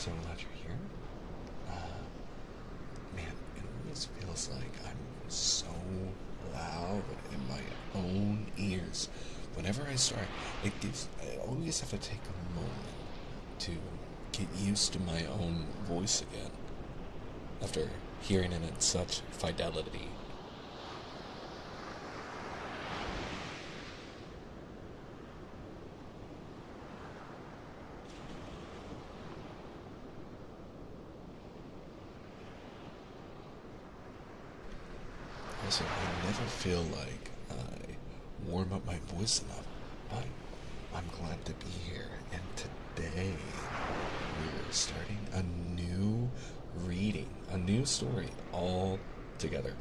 so glad you're here. Man, it always feels like I'm so loud in my own ears. Whenever I start, I always have to take a moment to get used to my own voice again after hearing it in such fidelity. Also, I never feel like I warm up my voice enough, but I'm glad to be here. And today, we're starting a new reading, a new story all together.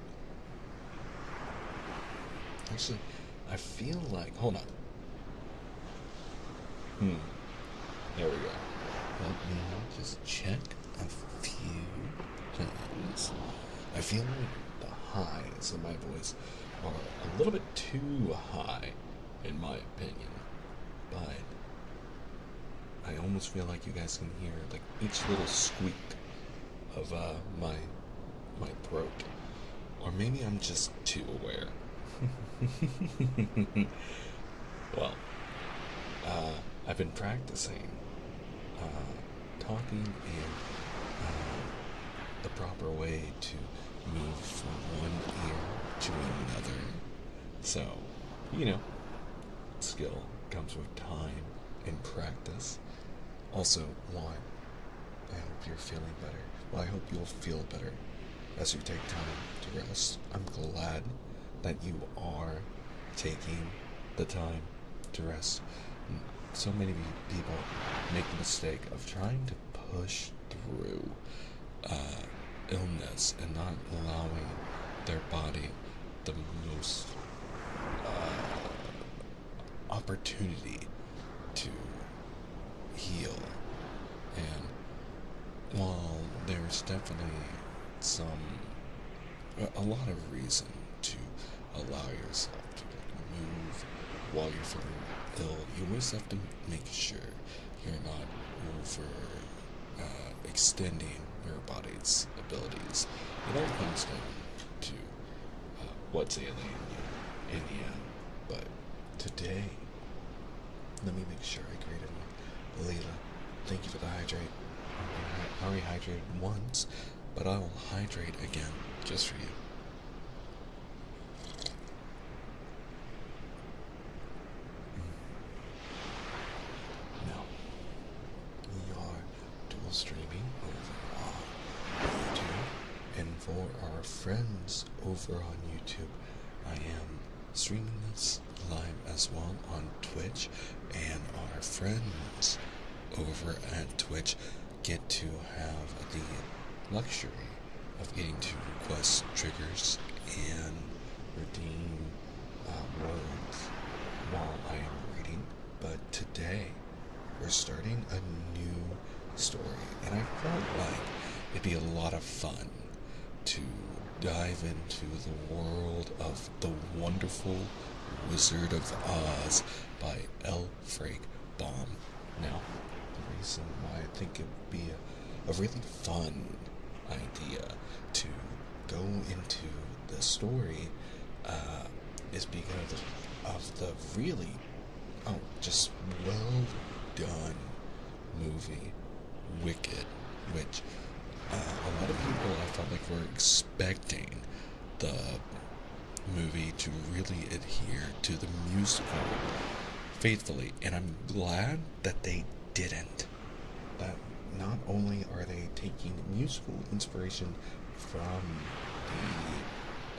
Actually, I feel like. Hold on. There we go. Let me just check a few things. I feel like the highs of my voice are a little bit too high, in my opinion. But I almost feel like you guys can hear like each little squeak of my throat. Or maybe I'm just too aware. Well, I've been practicing talking in the proper way to move from one ear to another. So, you know, skill comes with time and practice. Also, one, I hope you're feeling better. Well, I hope you'll feel better as you take time to rest. I'm glad that you are taking the time to rest. So many people make the mistake of trying to push through illness and not allowing their body the most opportunity to heal. And while there's definitely a lot of reason to allow yourself to move while you're feeling ill, you always have to make sure you're not over extending your body's abilities. It all comes down to what's ailing you in the end. But today, let me make sure I greet everyone. Leela, thank you for the hydrate. I already hydrated once, but I'll hydrate again just for you. Now, we are dual streaming over on YouTube, and for our friends over on YouTube, I am streaming this live as well on Twitch, and our friends over at Twitch get to have the luxury of getting to request triggers and redeem words while I am reading. But today, we're starting a new story, and I felt like it'd be a lot of fun to dive into the world of The Wonderful Wizard of Oz by L. Frank Baum. Now, the reason why I think it would be a really fun idea to go into the story is because of the really, just well done movie, Wicked, which a lot of people I felt like were expecting the movie to really adhere to the musical faithfully, and I'm glad that they didn't. That not only are they taking musical inspiration from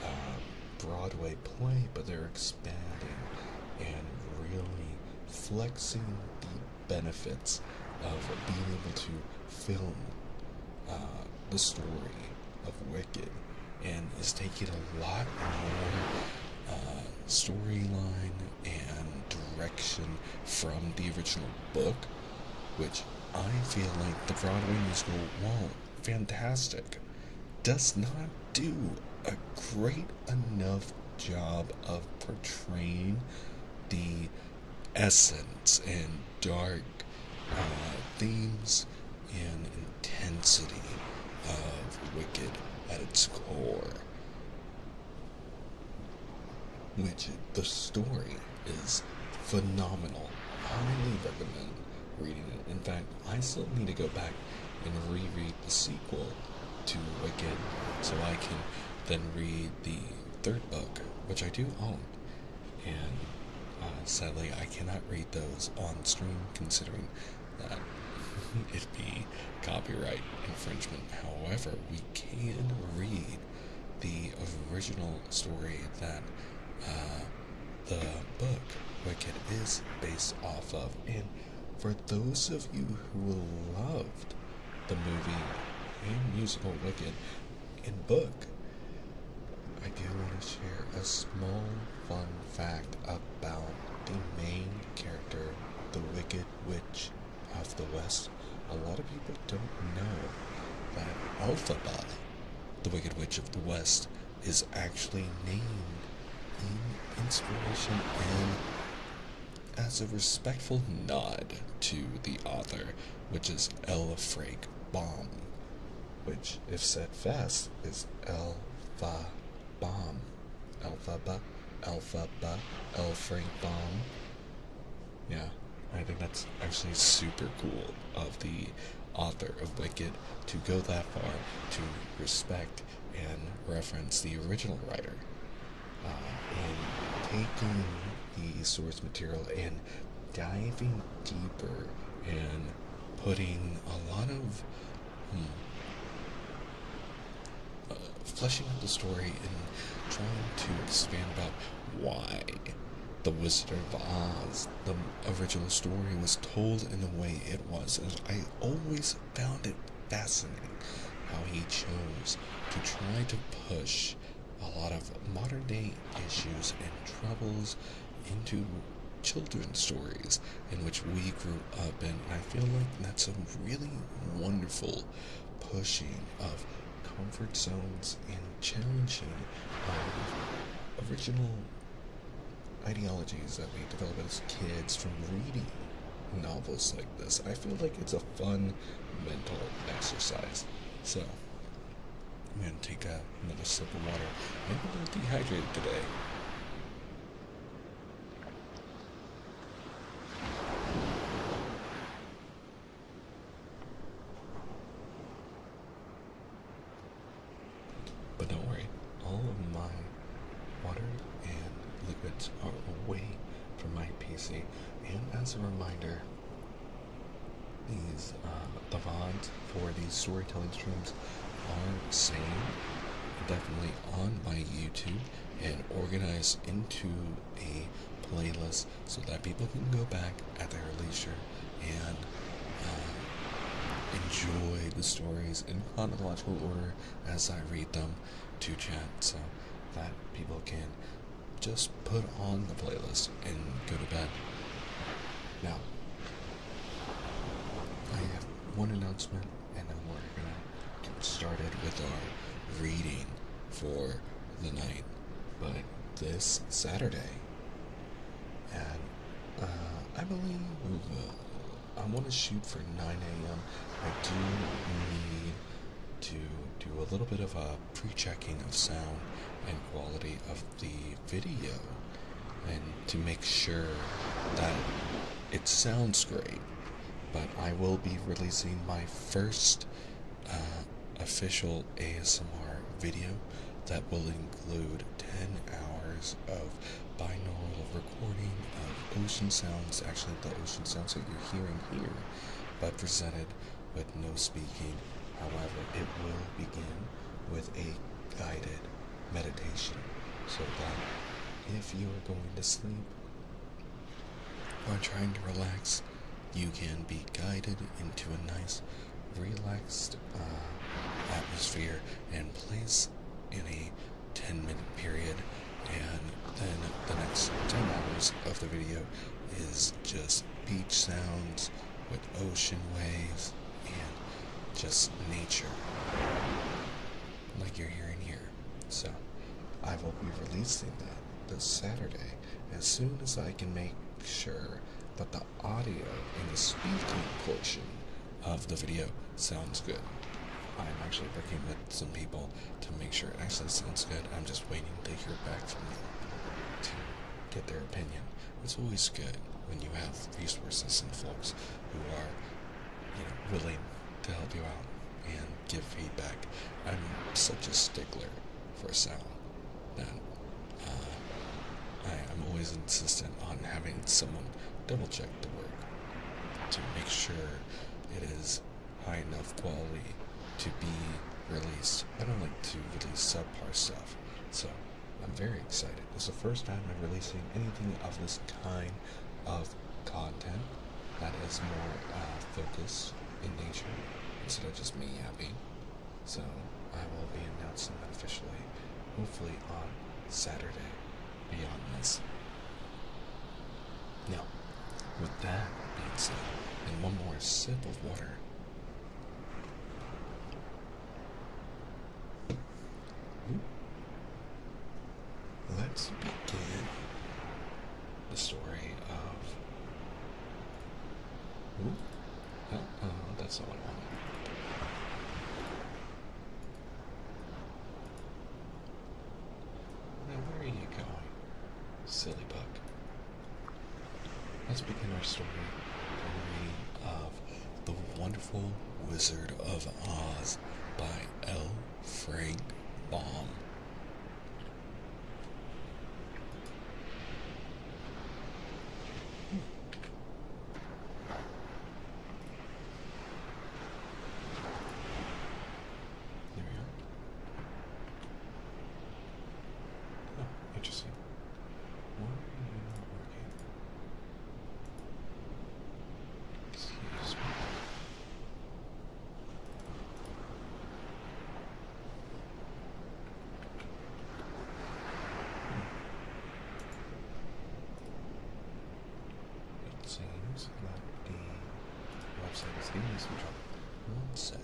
the Broadway play, but they're expanding and really flexing the benefits of being able to film the story of Wicked, and is taking a lot more storyline and direction from the original book, which I feel like the Broadway musical, while fantastic, does not do a great enough job of portraying the essence and dark themes and intensity of Wicked at its core, which the story is phenomenal. Highly recommend reading it. In fact, I still need to go back and reread the sequel to Wicked so I can then read the third book, which I do own. And sadly, I cannot read those on stream, considering that it'd be copyright infringement. However, we can read the original story that the book Wicked is based off of. And for those of you who loved the movie and musical Wicked in book, I do want to share a small fun fact about the main character, the Wicked Witch of the West. A lot of people don't know that Elphaba, the Wicked Witch of the West, is actually named in inspiration and as a respectful nod to the author, which is Elfrake Baum, which, if said fast, is Elpha Baum. Elphaba, Elfrake Baum. Yeah, I think that's actually super cool of the author of Wicked to go that far to respect and reference the original writer, and taking the source material and diving deeper and putting a lot of fleshing out the story and trying to expand about why the Wizard of Oz, the original story, was told in the way it was. And I always found it fascinating how he chose to try to push a lot of modern day issues and troubles into children's stories in which we grew up in. And I feel like that's a really wonderful pushing of comfort zones and challenging of original ideologies that we develop as kids from reading novels like this. I feel like it's a fun mental exercise. So, I'm going to take another sip of water. I'm a little dehydrated today. But don't worry, all of my water and liquids are away from my PC. And as a reminder, these the VODs for these storytelling streams are same, definitely on my YouTube and organized into a playlist so that people can go back at their leisure and enjoy the stories in chronological order as I read them to chat, so that people can just put on the playlist and go to bed. Now, I have one announcement, and then we're gonna get started with our reading for the night. But this Saturday, and I believe I want to shoot for 9 a.m. I do need to do a little bit of a pre-checking of sound and quality of the video, and to make sure that it sounds great. But I will be releasing my first official ASMR video that will include 10 hours of binaural recording of ocean sounds, actually the ocean sounds that you're hearing here, but presented with no speaking. However, it will begin with a guided meditation, so that if you are going to sleep or trying to relax, you can be guided into a nice, relaxed atmosphere and place in a 10-minute period. And then the next 10 hours of the video is just beach sounds with ocean waves and just nature, like you're hearing here. So I will be releasing that this Saturday as soon as I can make sure that the audio and the speaking portion of the video sounds good. I'm actually working with some people to make sure it actually sounds good. I'm just waiting to hear back from them to get their opinion. It's always good when you have resources and folks who are, willing to help you out and give feedback. I'm such a stickler for sound that I'm always insistent on having someone double check the work to make sure it is high enough quality to be released. I don't like to release subpar stuff, so I'm very excited. It's the first time I'm releasing anything of this kind of content that is more focused in nature instead of just me yapping. So I will be announcing that officially, hopefully on Saturday, beyond this. Now, with that being said, and one more sip of water. Let's begin the story of... that's not what I wanted. Now, where are you going, silly bug? Let's begin our story by reading of The Wonderful Wizard of Oz by L. Frank Baum. Interesting. Why are you not working? Excuse me. It seems that the website is giving me some trouble. 1 second.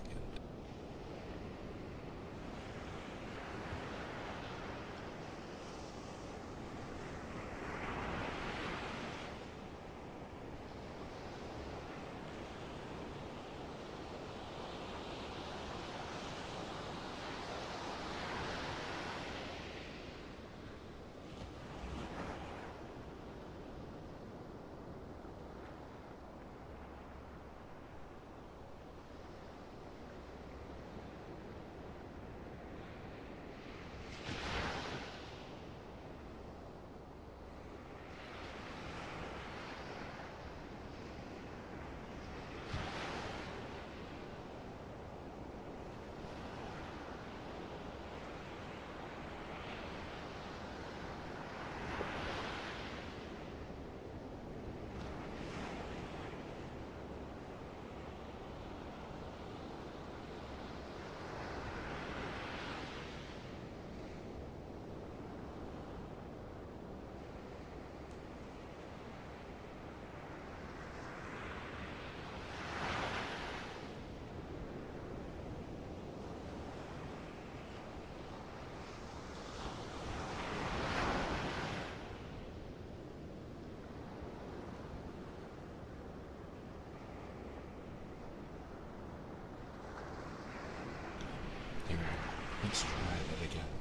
Let's try that again.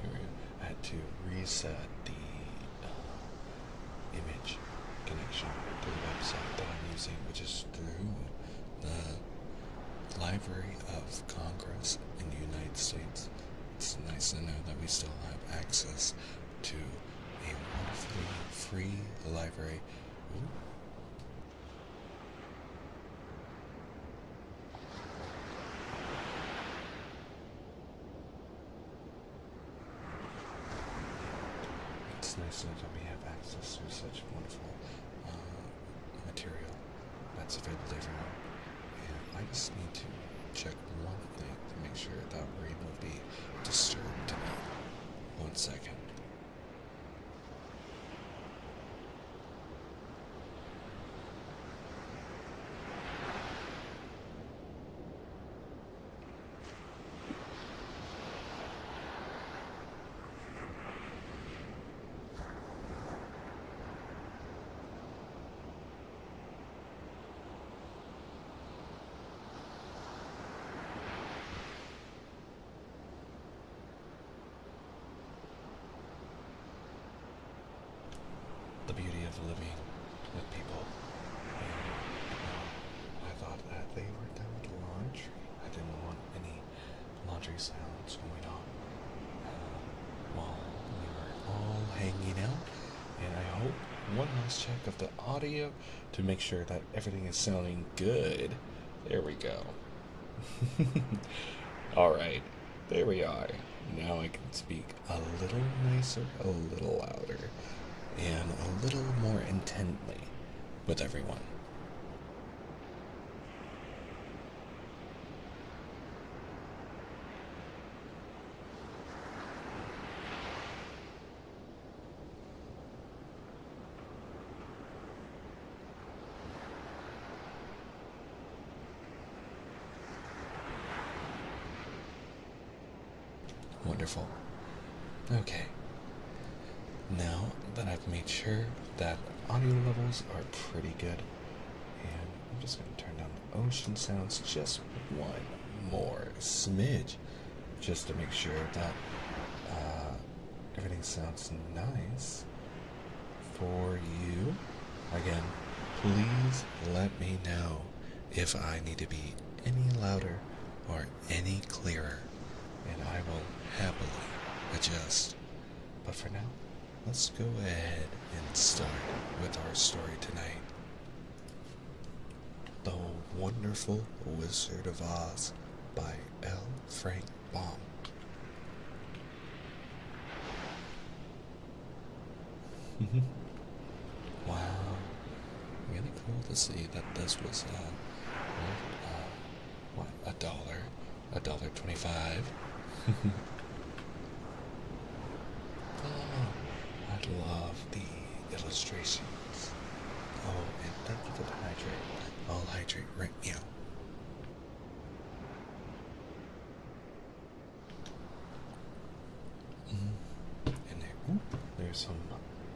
Here we go. I had to reset the image connection to the website that I'm using, which is through the Library of Congress in the United States. It's nice to know that we still have access to a wonderfully free library. Ooh. It's nice to know that we have access to such wonderful material that's available to everyone. And I just need to check one thing to make sure that we won't be disturbed tonight. 1 second. living with people. And I thought that they were done with laundry. I didn't want any laundry sounds going on while we were all hanging out. And I hope one last check of the audio to make sure that everything is sounding good. There we go. Alright, there we are. Now I can speak a little nicer, a little louder, and a little more intently with everyone. Wonderful. Okay. Now that I've made sure that audio levels are pretty good, and I'm just going to turn down the ocean sounds just one more smidge, just to make sure that everything sounds nice for you. Again, please let me know if I need to be any louder or any clearer, and I will happily adjust. But for now, let's go ahead and start with our story tonight. The Wonderful Wizard of Oz by L. Frank Baum. Wow. Really cool to see that this was what, $1.25. Oh, I love the illustrations. Oh, and thank you for the hydrate. I'll hydrate right now. And there's some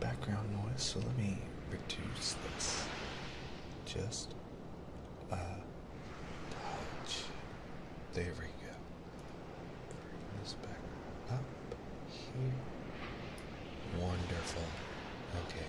background noise, so let me reduce this just a touch. There we go. Bring this back up here. Wonderful. Okay.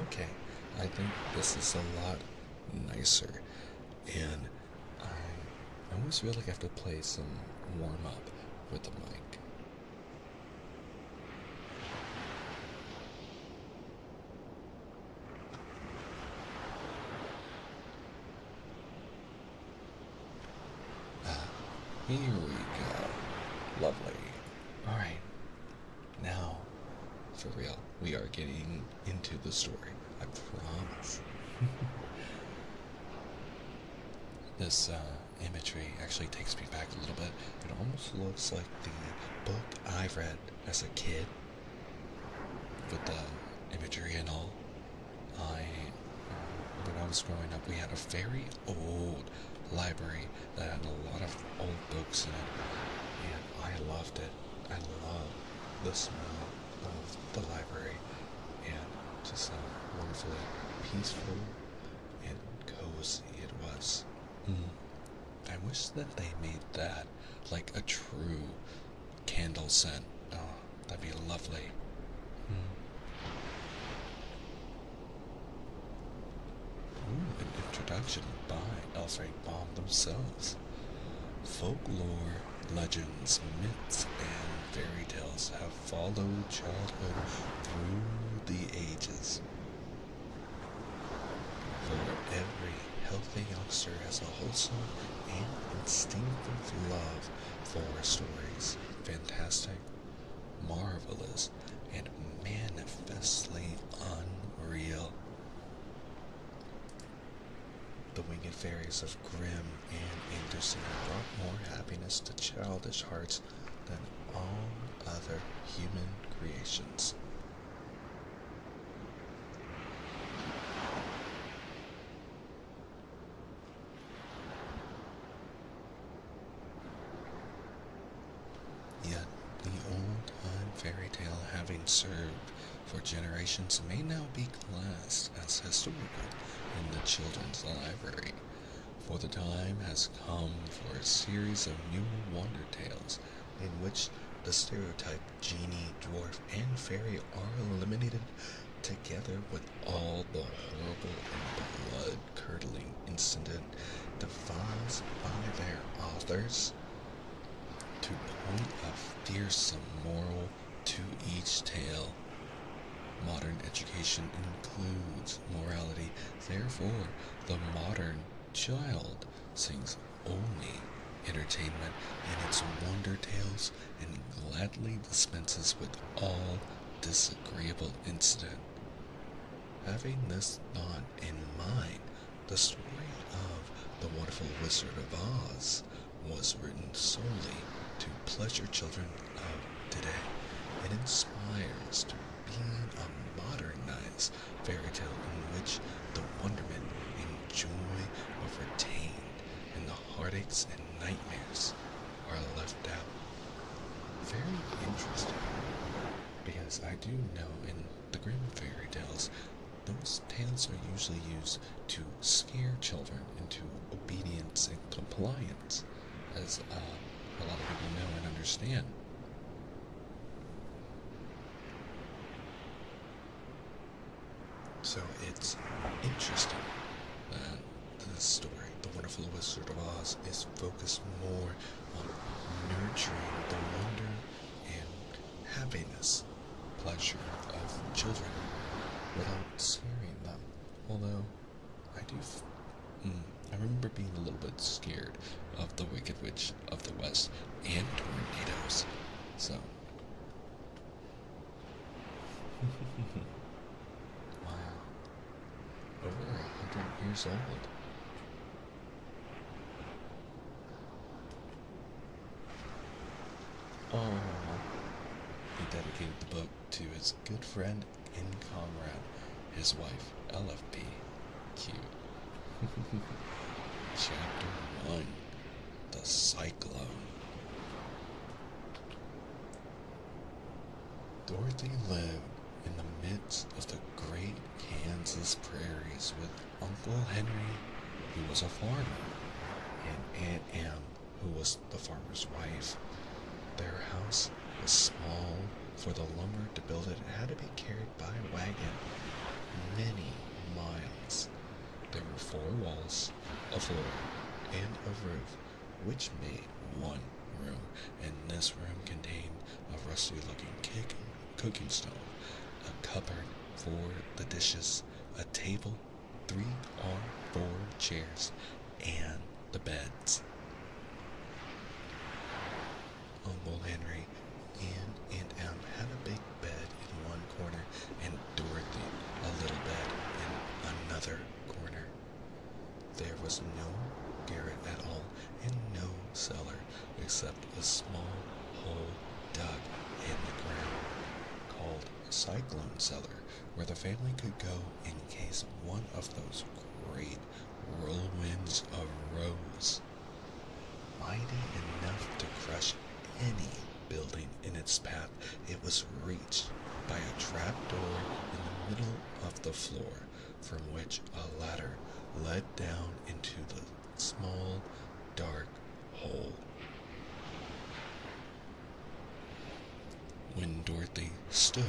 Okay, I think this is a lot nicer, and I almost feel like I have to play some warm up with the mic. Here we go. Lovely. Alright, now for real, we are getting into the story. I promise. This imagery actually takes me back a little bit. It almost looks like the book I read as a kid, with the imagery and all. When I was growing up, we had a very old library that had a lot of old books in it, and I loved it. I love the smell of the library, and just how wonderfully peaceful and cozy it was. I wish that they made that like a true candle scent. Oh, that'd be lovely. Ooh, an introduction by L. Frank Baum themselves. Folklore, legends, myths, and fairy tales have followed childhood through the ages. For every healthy youngster has a wholesome and instinctive love for stories, fantastic, marvelous, and manifestly unreal. The winged fairy stories of Grimm and Anderson have brought more happiness to childish hearts than all other human creations. Yet, the old-time fairy tale having served for generations may now be classed as historical in the children's library, for the time has come for a series of new wonder tales in which the stereotyped genie, dwarf, and fairy are eliminated together with all the horrible and blood-curdling incident devised by their authors to point a fearsome moral to each tale. Modern education includes morality, therefore the modern child seeks only entertainment in its wonder tales and gladly dispenses with all disagreeable incident. Having this thought in mind, the story of The Wonderful Wizard of Oz was written solely to pleasure children of today. It inspires to being a modernized fairy tale in which the wonderment and joy are retained and the heartaches and nightmares are left out. Very interesting, because I do know in the Grimm fairy tales, those tales are usually used to scare children into obedience and compliance, as a lot of people know and understand. So it's interesting that this story, The Wonderful Wizard of Oz, is focused more on nurturing the wonder and happiness, pleasure of children without scaring them. Although I remember being a little bit scared of the Wicked Witch of the West and tornadoes. So wow. Over 100 years old. Oh, he dedicated the book to his good friend and comrade, his wife, LFP. Cute. Chapter 1, The Cyclone. Dorothy lived in the midst of the great Kansas prairies with Uncle Henry, who was a farmer, and Aunt Em, who was the farmer's wife. Their house was small, for the lumber to build it had to be carried by wagon many miles. There were 4 walls, a floor, and a roof, which made one room, and this room contained a rusty-looking cooking stove, a cupboard for the dishes, a table, 3 or 4 chairs, and the beds. Uncle Henry and Aunt Em had a big bed in one corner, and Dorothy a little bed in another corner. There was no garret at all, and no cellar, except a small hole dug in the ground, called a cyclone cellar, where the family could go in case one of those great whirlwinds arose, mighty enough to crush any building in its path. It was reached by a trap door in the middle of the floor, from which a ladder led down into the small, dark hole. When Dorothy stood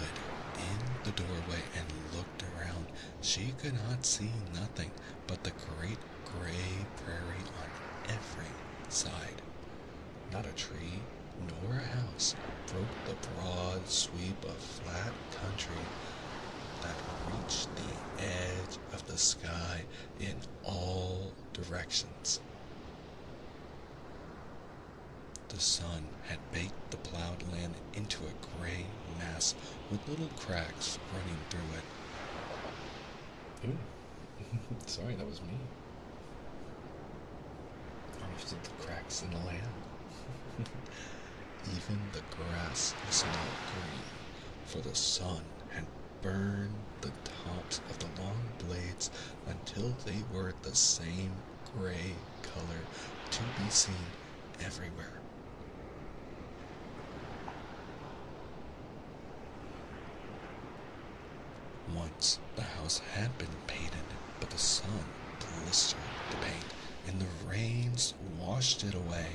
in the doorway and looked around, she could not see nothing but the great gray prairie on every side. Not a tree nor a house broke the broad sweep of flat country that reached the edge of the sky in all directions. The sun had baked the plowed land into a gray mass with little cracks running through it. Ooh, sorry, that was me. because of the cracks in the land. Even the grass was not green, for the sun had burned the tops of the long blades until they were the same gray color to be seen everywhere. Once the house had been painted, but the sun blistered the paint and the rains washed it away,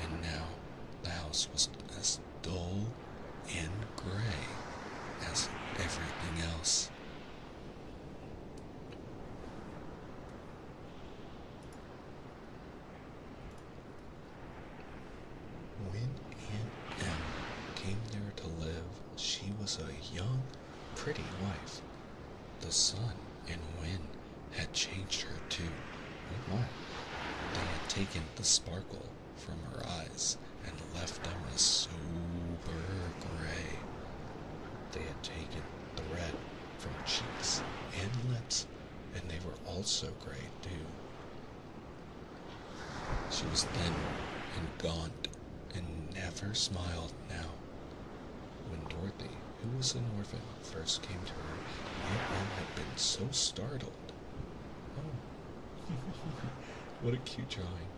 and now the house was as dull and gray as everything else. When Aunt Em came there to live, she was a young, pretty wife. The sun and wind had changed her too. Oh my. They had taken the sparkle from her eyes and left them a sober gray. They had taken the red from her cheeks and lips, and they were also gray too. She was thin and gaunt and never smiled now. When Dorothy, who was an orphan, first came to her, Aunt Em had been so startled. Oh, what a cute drawing.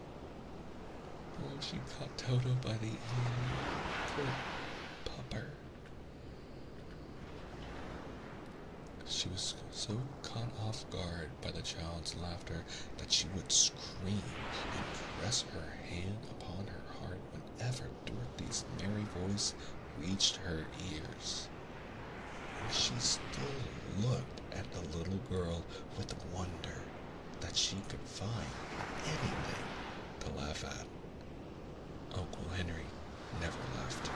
Oh, she caught Toto by the ear. Poor pupper. She was so caught off guard by the child's laughter that she would scream and press her hand upon her heart whenever Dorothy's merry voice reached her ears. And she still looked at the little girl with wonder that she could find anything to laugh at. Uncle Henry never left.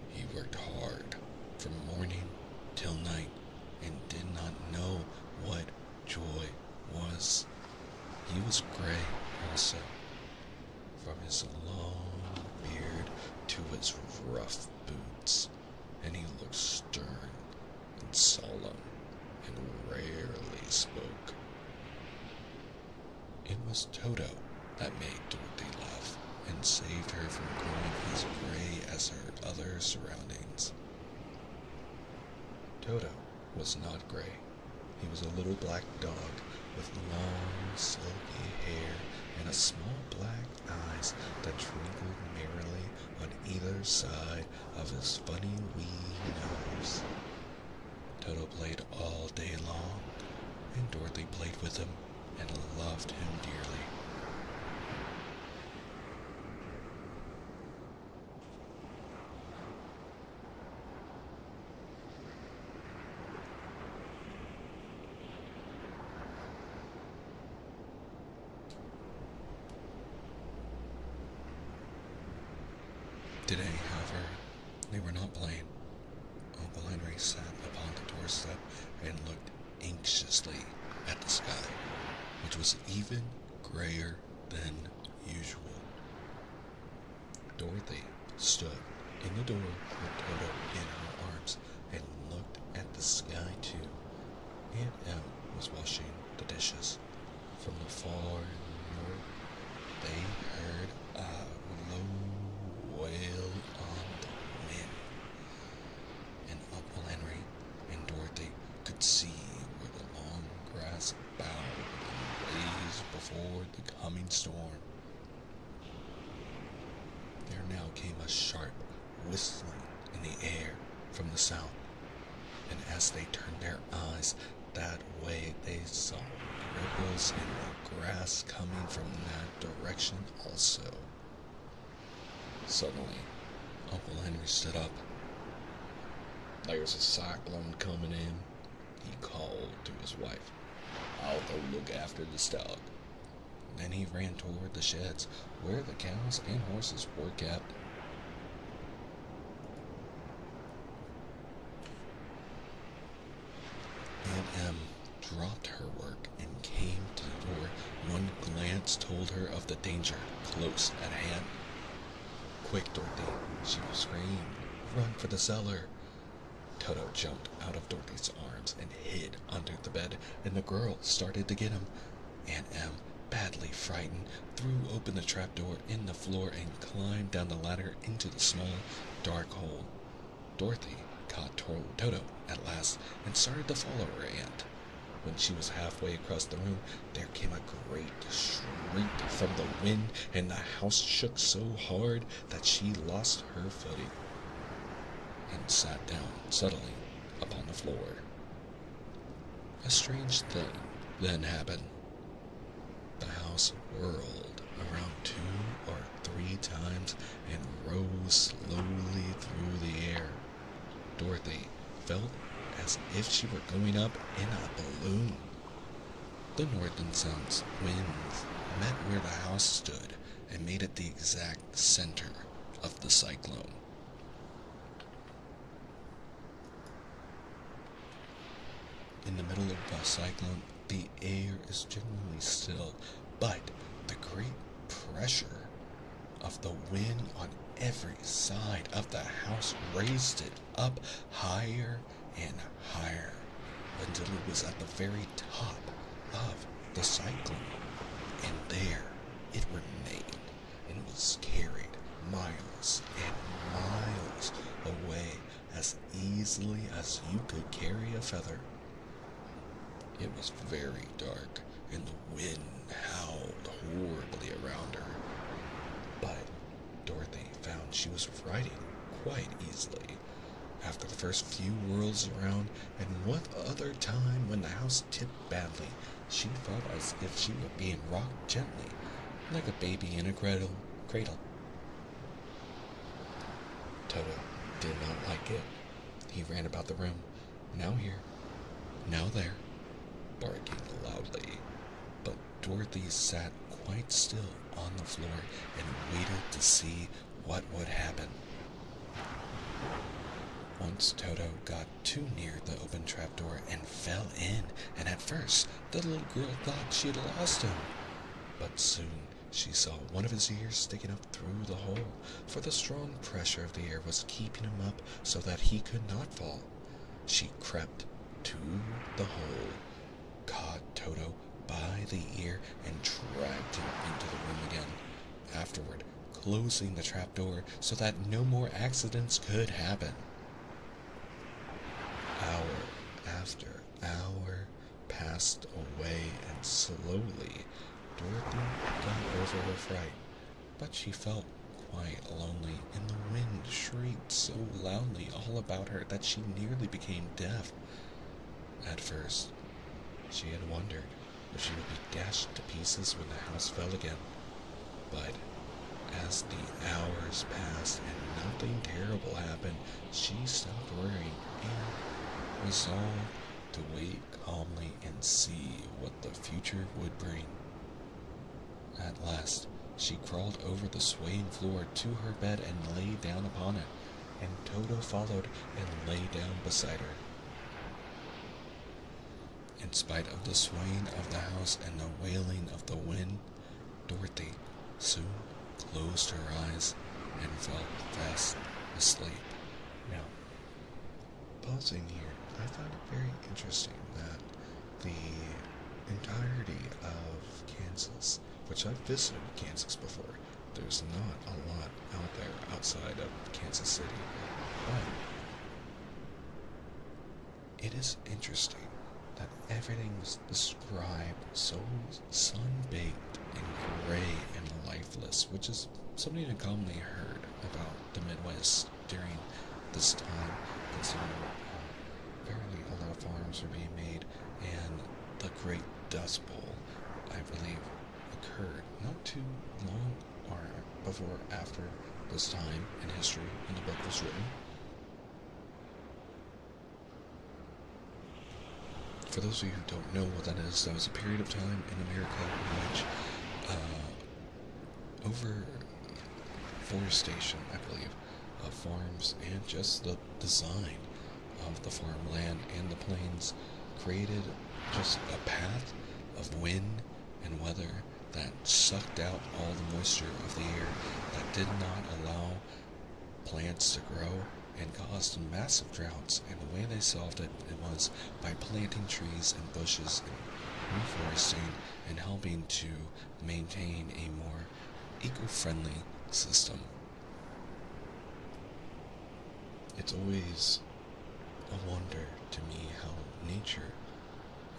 He worked hard from morning till night and did not know what joy was. He was gray also, from his long beard to his rough boots, and he looked stern and solemn and rarely spoke. It was Toto that made Dorothy laugh and saved her from growing as gray as her other surroundings. Toto was not gray. He was a little black dog with long, silky hair and a small black eyes that twinkled merrily on either side of his funny wee nose. Toto played all day long, and Dorothy played with him and loved him dearly. Today, however, they were not playing. Uncle Henry sat upon the doorstep and looked anxiously at the sky, which was even grayer than usual. Dorothy stood in the door with Toto in her arms and looked at the sky too. Aunt Em was washing the dishes. From the far north, they heard a low wail on the wind, and Uncle Henry and Dorothy could see where the long grass bowed and raised before the coming storm. There now came a sharp whistling in the air from the south, and as they turned their eyes that way, they saw ripples in the grass coming from that direction also. Suddenly, Uncle Henry stood up. "There's a cyclone coming in," he called to his wife. "I'll go look after this dog." Then he ran toward the sheds where the cows and horses were kept. Aunt Em dropped her work and came to the door. One glance told her of the danger close at hand. "Quick, Dorothy," she screamed. "Run for the cellar." Toto jumped out of Dorothy's arms and hid under the bed, and the girl started to get him. Aunt Em badly frightened, threw open the trapdoor in the floor and climbed down the ladder into the small, dark hole. Dorothy caught Toto at last and started to follow her aunt. When she was halfway across the room, there came a great shriek from the wind, and the house shook so hard that she lost her footing and sat down suddenly upon the floor. A strange thing then happened. The house whirled around 2 or 3 times and rose slowly through the air. Dorothy felt as if she were going up in a balloon. The north and south winds met where the house stood and made it the exact center of the cyclone. In the middle of a cyclone, the air is generally still, but the great pressure of the wind on every side of the house raised it up higher and higher until it was at the very top of the cyclone. And there it remained and was carried miles and miles away as easily as you could carry a feather. It was very dark, and the wind howled horribly around her. But Dorothy found she was riding quite easily. After the first few whirls around, and one other time when the house tipped badly, she felt as if she were being rocked gently, like a baby in a cradle. Toto did not like it. He ran about the room, now here, now there, barking loudly. But Dorothy sat quite still on the floor and waited to see what would happen. Once Toto got too near the open trapdoor and fell in, and at first the little girl thought she had lost him. But soon she saw one of his ears sticking up through the hole, for the strong pressure of the air was keeping him up so that he could not fall. She crept to the hole, caught Toto by the ear, and dragged him into the room again, afterward closing the trapdoor so that no more accidents could happen. Hour after hour passed away, and slowly Dorothy got over her fright, but she felt quite lonely, and the wind shrieked so loudly all about her that she nearly became deaf. At first, she had wondered if she would be dashed to pieces when the house fell again, but as the hours passed and nothing terrible happened, she stopped worrying and resolved to wait calmly and see what the future would bring. At last, she crawled over the swaying floor to her bed and lay down upon it, and Toto followed and lay down beside her. In spite of the swaying of the house and the wailing of the wind, Dorothy soon closed her eyes and fell fast asleep. Now, pausing here, I find it very interesting that the entirety of Kansas, which I've visited Kansas before, there's not a lot out there outside of Kansas City, but it is interesting that everything was described so sun-baked and gray and lifeless, which is something I commonly heard about the Midwest during this time, considering apparently a lot of farms were being made, and the Great Dust Bowl, I believe, occurred not too long or before after this time in history when the book was written. For those of you who don't know what that is, that was a period of time in America in which overforestation, I believe, of farms and just the design of the farmland and the plains created just a path of wind and weather that sucked out all the moisture of the air, that did not allow plants to grow, and caused massive droughts. And the way they solved it was by planting trees and bushes and reforesting and helping to maintain a more eco-friendly system. It's always a wonder to me how nature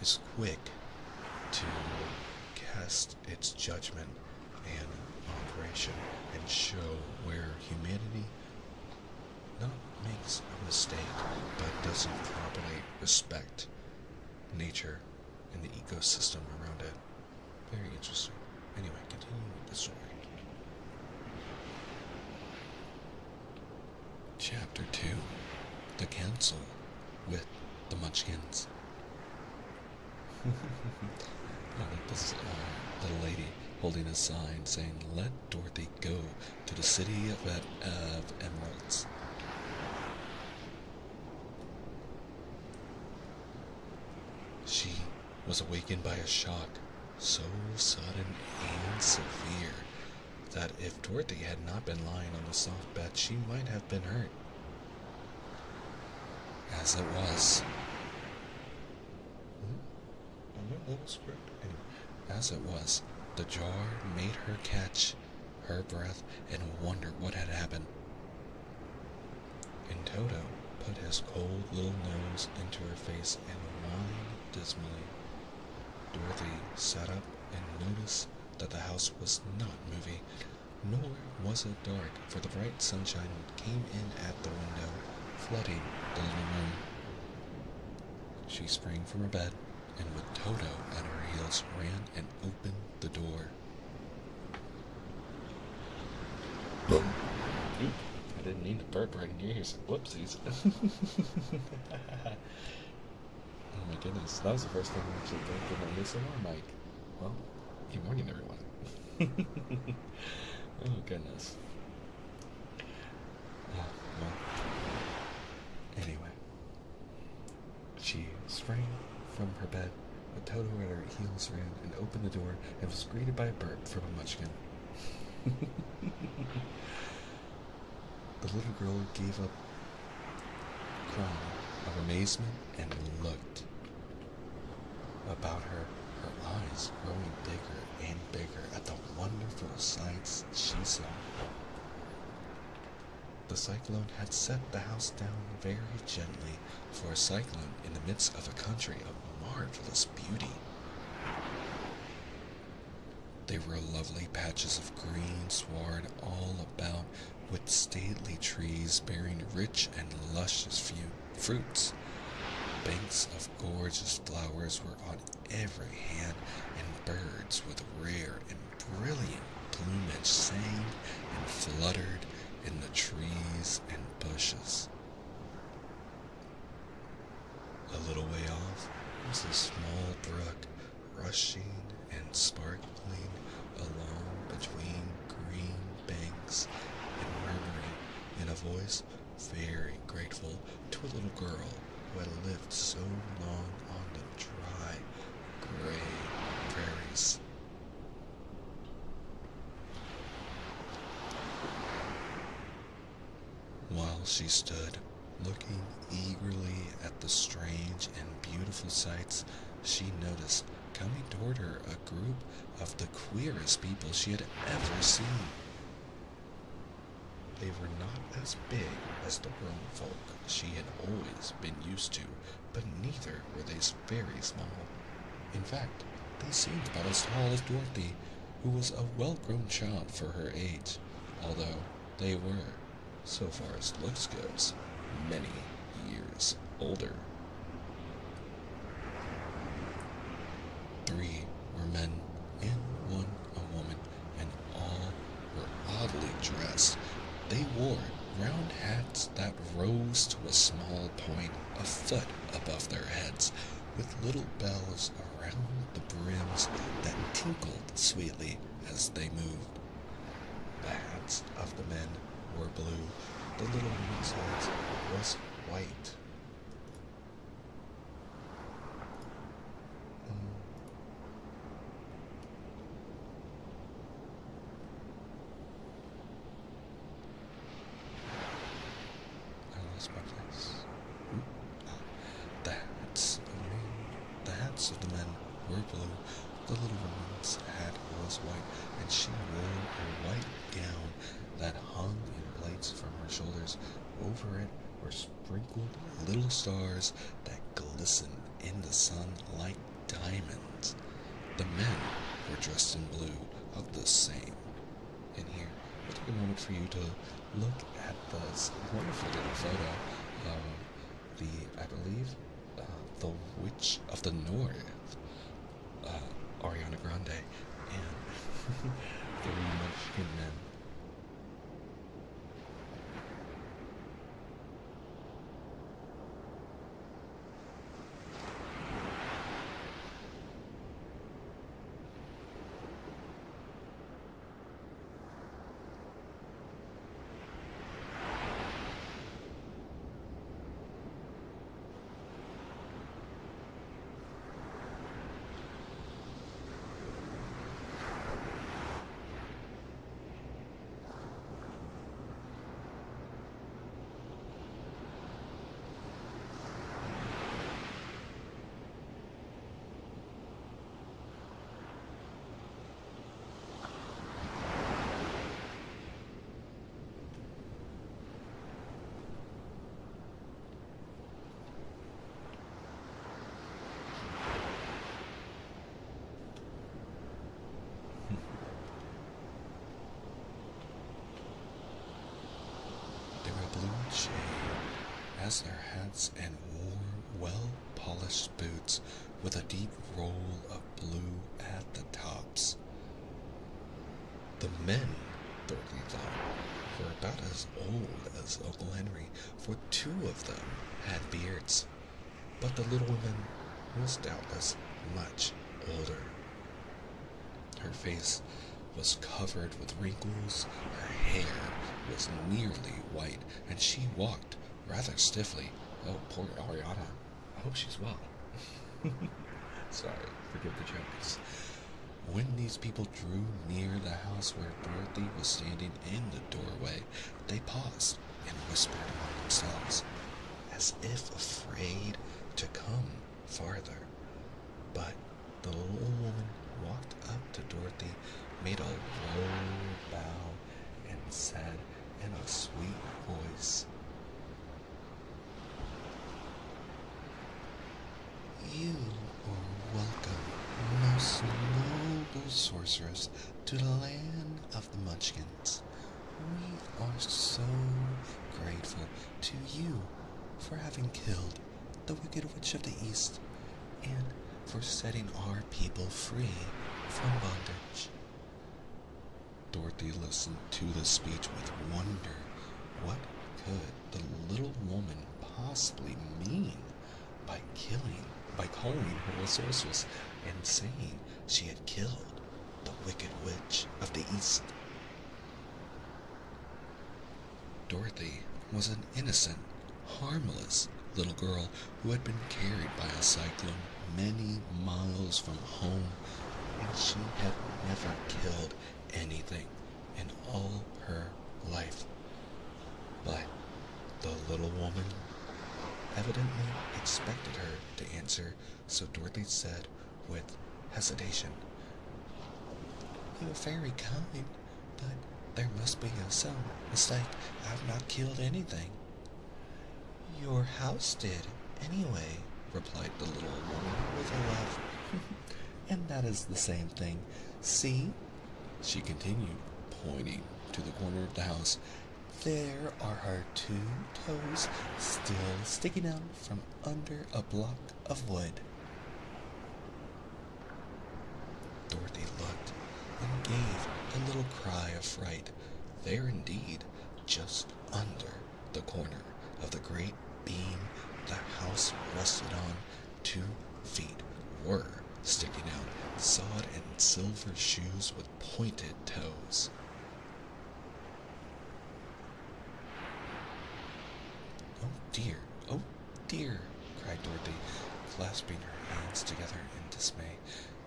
is quick to cast its judgment and operation and show where humanity not makes a mistake but doesn't properly respect nature and the ecosystem around it. Very interesting. Anyway, continuing with the story. Chapter 2. The Council with the Munchkins. I like this little lady holding a sign saying, "Let Dorothy go to the city of emeralds." She was awakened by a shock so sudden and severe that if Dorothy had not been lying on the soft bed, she might have been hurt. As it was, the jar made her catch her breath and wonder what had happened. And Toto put his cold little nose into her face and whined dismally. Dorothy sat up and noticed that the house was not moving, nor was it dark, for the bright sunshine came in at the window, flooding the little room. She sprang from her bed, and with Toto at her heels, ran and opened the door. Boom! Oop, I didn't mean to burp right in your ears. Whoopsies. Oh my goodness, that was the first time I actually burped in my ASMR mic. Well, good morning, everyone. Oh goodness. Well, anyway, she sprang from her bed, with Toto at her heels, ran and opened the door, and was greeted by a burp from a munchkin. The little girl gave up crying of amazement and looked about her, her eyes growing bigger and bigger at the wonderful sights she saw. The cyclone had set the house down very gently for a cyclone in the midst of a country of marvelous beauty. There were lovely patches of green sward all about, with stately trees bearing rich and luscious fruits. Banks of gorgeous flowers were on every hand, and birds with rare and brilliant plumage sang and fluttered in the trees and bushes. A little way off was a small brook, rushing and sparkling along between green banks and murmuring in a voice very grateful to a little girl who had lived so long on the dry, gray prairies. While she stood, looking eagerly at the strange and beautiful sights, she noticed coming toward her a group of the queerest people she had ever seen. They were not as big as the grown folk she had always been used to, but neither were they very small. In fact, they seemed about as tall as Dorothy, who was a well-grown child for her age, although they were, so far as looks goes, many years older. 3 were men and 1 a woman, and all were oddly dressed. They wore round hats that rose to a small point a foot above their heads, with little bells around the brims that tinkled sweetly as they moved. The hats of the men were blue. The little woman's hat was white. I lost my place. The hats of the men were blue. she wore a white gown that hung in plaits from her shoulders. Over it were sprinkled little stars that glistened in the sun like diamonds. The men were dressed in blue of the same. And here, I'll take a moment for you to look at this wonderful little photo of I believe, the Witch of the North, Ariana Grande, and Three Munchkin Men. They were blue shade as their hats and wore well-polished boots with a deep roll of blue at the tops. The men, Dorothy thought, were about as old as Uncle Henry, for two of them had beards. But the little woman was doubtless much older. Her face was covered with wrinkles, her hair was nearly white, and she walked rather stiffly. Oh, poor Ariana. I hope she's well. Sorry, forgive the jokes. When these people drew near the house where Dorothy was standing in the doorway, they paused and whispered among themselves, as if afraid to come farther. But the little woman walked up to Dorothy, made a low bow, and said in a sweet voice, "You are welcome, most noble sorceress, to the land of the Munchkins. We are so grateful to you for having killed the Wicked Witch of the East and for setting our people free from bondage." Dorothy listened to the speech with wonder. What could the little woman possibly mean by calling her a sorceress and saying she had killed the Wicked Witch of the East? Dorothy was an innocent, harmless little girl who had been carried by a cyclone many miles from home, and she had never killed anything in all her life. But the little woman evidently expected her to answer, so Dorothy said with hesitation, "You're very kind, but there must be some mistake. I've not killed anything." "Your house did, anyway," replied the little woman with a laugh. "And that is the same thing. See," she continued, pointing to the corner of the house, "there are her 2 toes still sticking out from under a block of wood." Dorothy looked and gave a little cry of fright. There indeed, just under the corner of the great beam the house rested on, 2 feet were sticking out, sawed and silver shoes with pointed toes. Oh dear, cried Dorothy, clasping her hands together in dismay.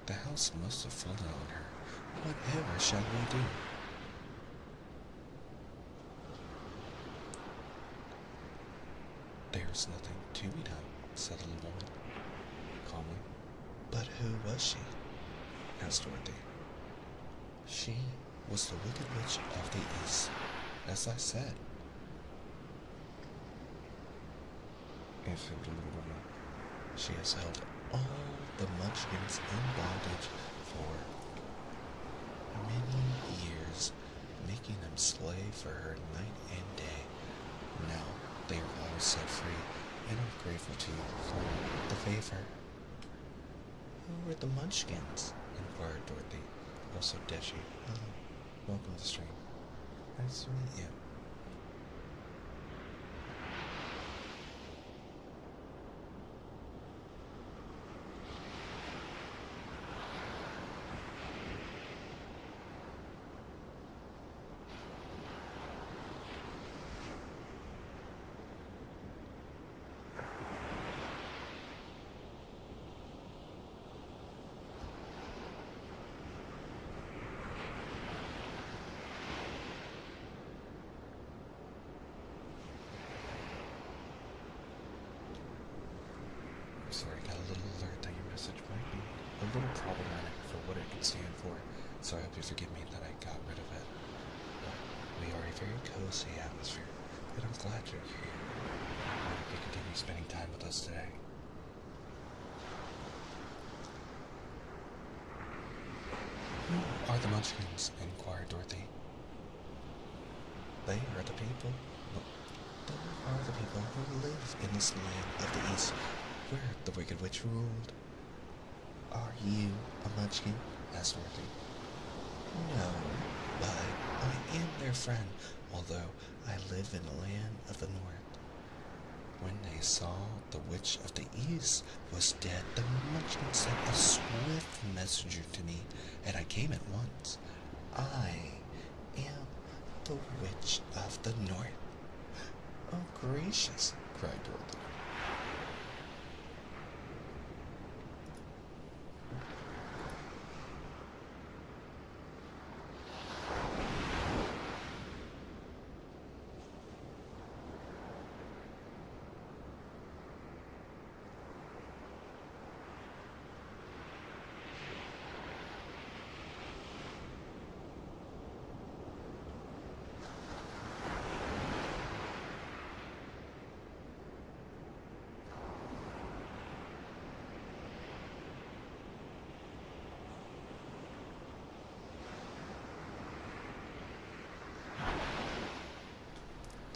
The house must have fallen on her. Whatever shall we do? "There's nothing to be done," said the little woman calmly. "But who was she?" asked Dorothy. She was the Wicked Witch of the East, as I said. Answered the little woman. She has held all the Munchkins in bondage for many years, making them slave for her night and day. Now they are all set free and are grateful to you for the favor. Who are the Munchkins? Inquired Dorothy. Also Deshi. Hello. Welcome to the stream. Nice to meet you. Sorry, got a little alert that your message might be a little problematic for what it could stand for, so I hope you forgive me that I got rid of it. But we are a very cozy atmosphere, and I'm glad you're here. I hope you continue spending time with us today. Who are the Munchkins? Inquired Dorothy. They are the people. They are the people who live in this land of the East, where the Wicked Witch ruled. Are you a Munchkin? Asked Dorothy. No, but I am their friend, although I live in the land of the North. When they saw the Witch of the East was dead, the Munchkin sent a swift messenger to me, and I came at once. I am the Witch of the North. Oh, gracious, cried Dorothy.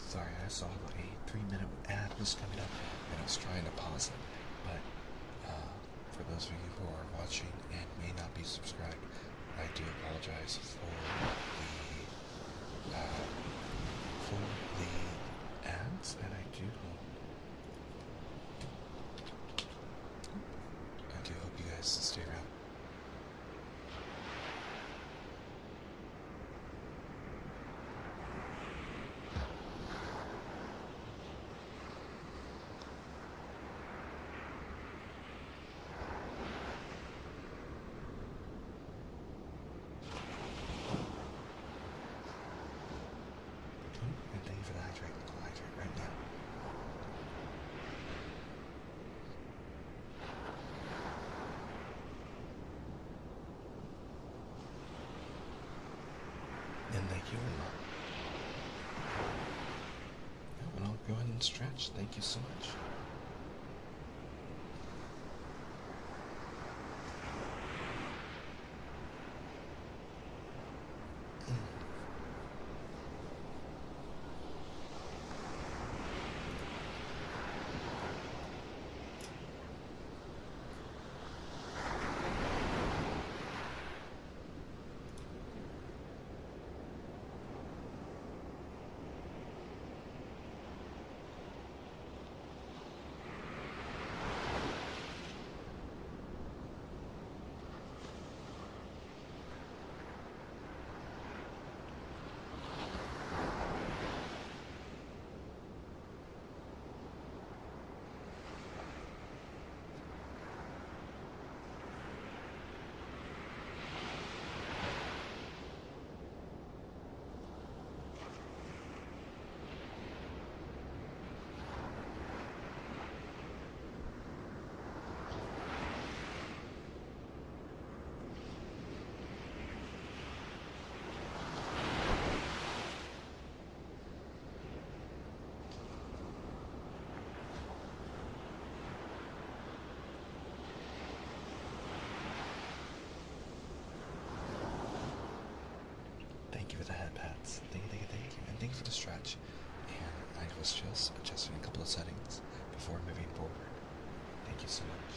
Sorry, I saw a 3-minute ad was coming up, and I was trying to pause it. But for those of you who are watching and may not be subscribed, I do apologize for the ads, and I do hope you guys stay around. And thank you for the hydrate. I'll hydrate right now. And thank you, Emma. And I'll go ahead and stretch. Thank you so much. Yes, thank you. And thank you for the stretch. And I was just adjusting a couple of settings before moving forward. Thank you so much.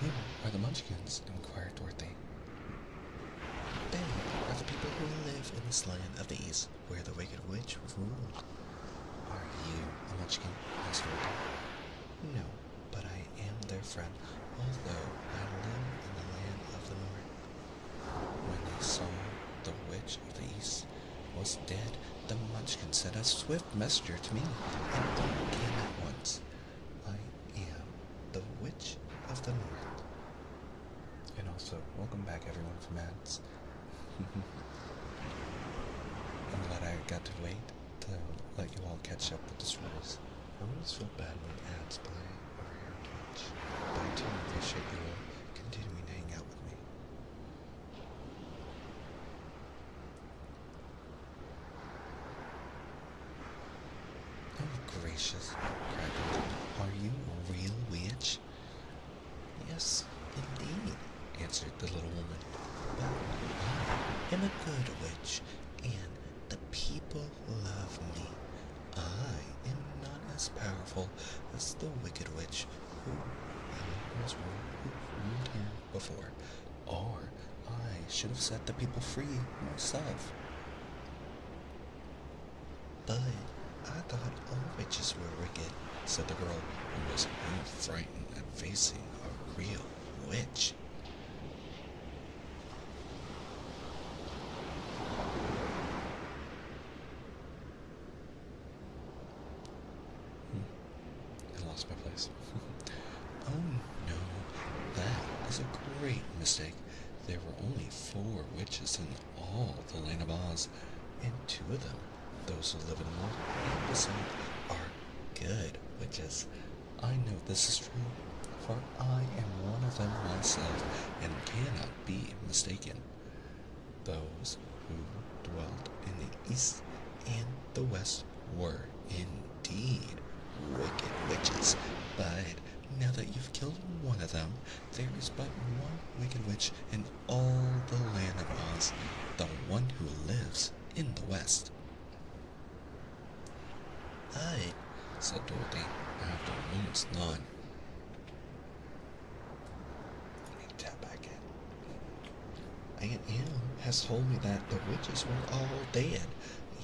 Who are the Munchkins? Inquired Dorothy. They are the people who live in this land of the East, where the Wicked Witch ruled. Are you a Munchkin? Asked Dorothy. No, but I am their friend, although I live in the land of the North. When they saw the Witch of the East was dead, the Munchkin sent a swift messenger to me, and they came at once. I am the Witch of the North. And also, welcome back everyone from ads. I'm glad I got to wait to let you all catch up with the stories. I always feel bad when ads play over here on Twitch, but I do appreciate you all continuing to hang out with me. Oh gracious, cried Dorothy. Are you a real witch? Yes, indeed, answered the little woman. But I am a good witch, and the people love me. I am not as powerful as the Wicked Witch who ruled here before, or I should have set the people free myself. But I thought all witches were wicked, said the girl, who was frightened at facing a real witch. I lost my place. Oh no, that is a great mistake. There were only 4 witches in all the land of Oz, and 2 of them, those who live in the north and the south, are good witches. I know this is true, for I am one of them myself, and cannot be mistaken. Those who dwelt in the east and the west were indeed wicked witches, but now that you've killed one of them, there is but one wicked witch in all the land of Oz, the one who lives in the west. Aye, said Dorothy, after a moment's thought. Let me tap back in. Aunt Em has told me that the witches were all dead